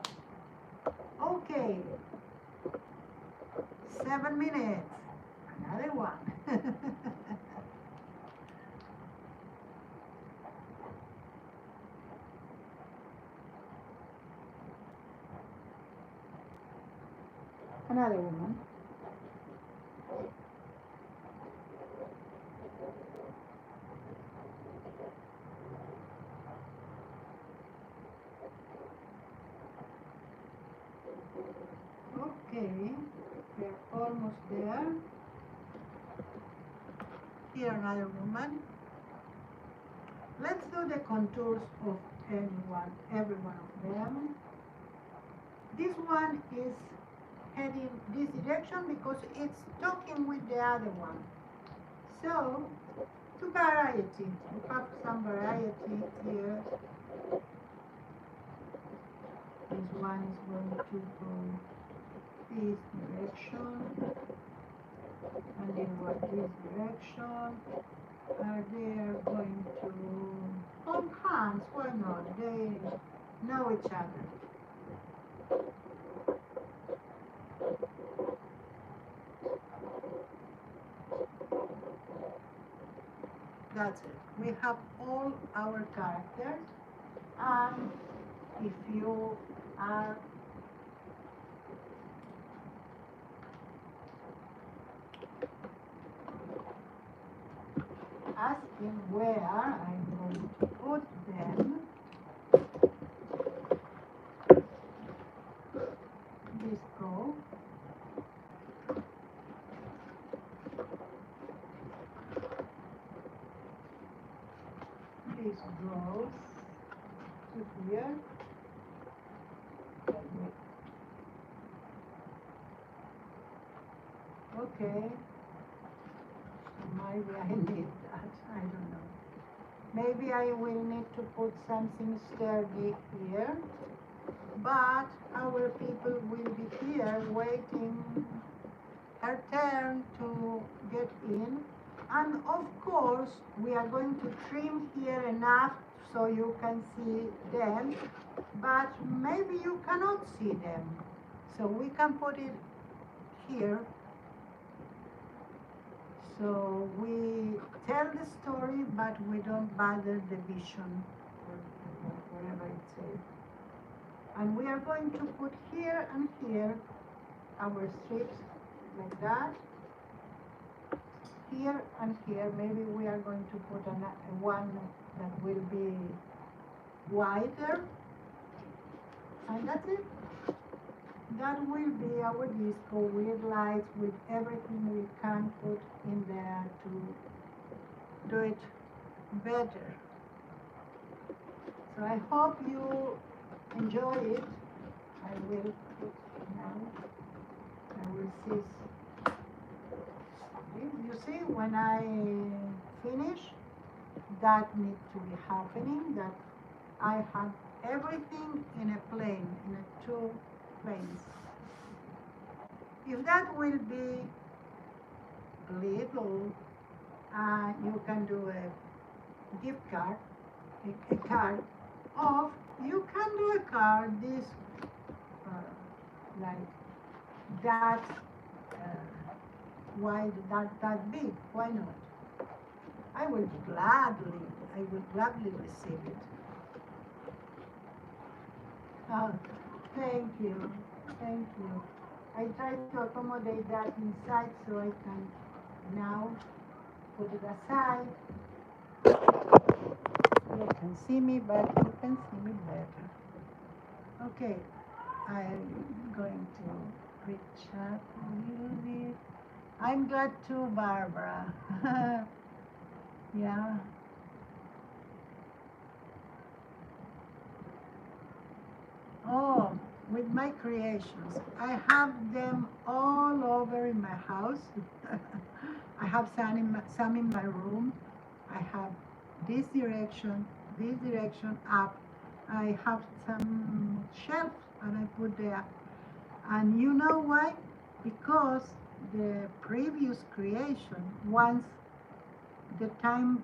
Okay, 7 minutes. Another one. Another woman. Okay, we're almost there. Here another woman. Let's do the contours of every one of them. This one is heading this direction because it's talking with the other one. So, to variety, we have some variety here. This one is going to go this direction, and then what this direction. They are going to hold hands, why not? They know each other. That's it. We have all our characters, and if you are asking where I'm going to put them, this go. This goes to here. Okay, maybe I need that. I don't know. Maybe I will need to put something sturdy here, but our people will be here waiting her turn to get in. And of course, we are going to trim here enough so you can see them, but maybe you cannot see them. So we can put it here. So we tell the story, but we don't bother the vision, or whatever it says. And we are going to put here and here our strips like that. Here and here, maybe we are going to put one that will be wider, and that's it. That will be our disco with lights, with everything we can put in there to do it better. So I hope you enjoy it. I will put now. I will see. You see, when I finish, that needs to be happening, that I have everything in a plane, in a two planes. If that will be little, you can do a gift card, a card of, you can do a card this, like that wide, that big, why not? I will gladly receive it. Oh, thank you, thank you. I try to accommodate that inside so I can now put it aside. You can see me, but you can see me better. Okay, I'm going to reach up a little bit. I'm glad too, Barbara. Yeah. Oh, with my creations. I have them all over in my house. I have some in my room. I have this direction up. I have some shelves and I put there. And you know why? Because the previous creation, once the time,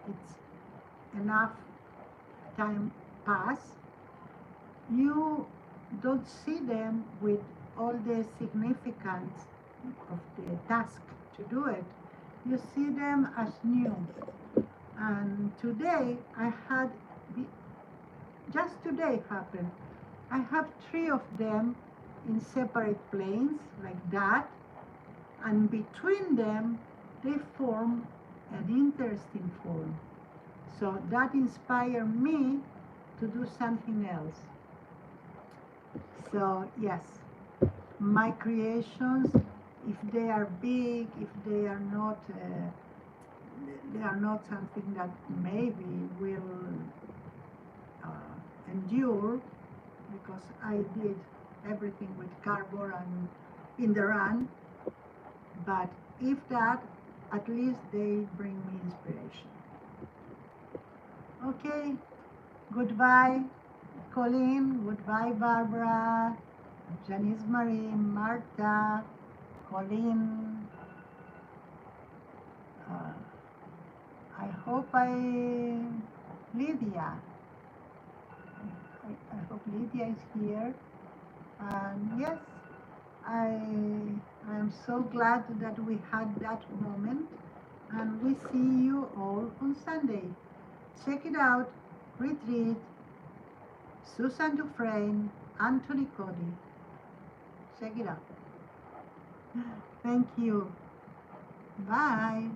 it's enough time pass, you don't see them with all the significance of the task to do it. You see them as new. And today I had, just today happened, I have 3 of them in separate planes like that, and between them they form an interesting form. So that inspired me to do something else. So yes, my creations, if they are big, if they are not something that maybe will endure, because I did everything with cardboard and in the run. But if that, at least they bring me inspiration. Okay, goodbye, Colleen. Goodbye, Barbara, Janice Marie, Marta, Colleen. I hope Lydia. I hope Lydia is here. And yes, I am so glad that we had that moment. and we see you all on Sunday. Check it out. Retreat, Susan Dufresne, Anthony Cody. Check it out. Thank you. Bye.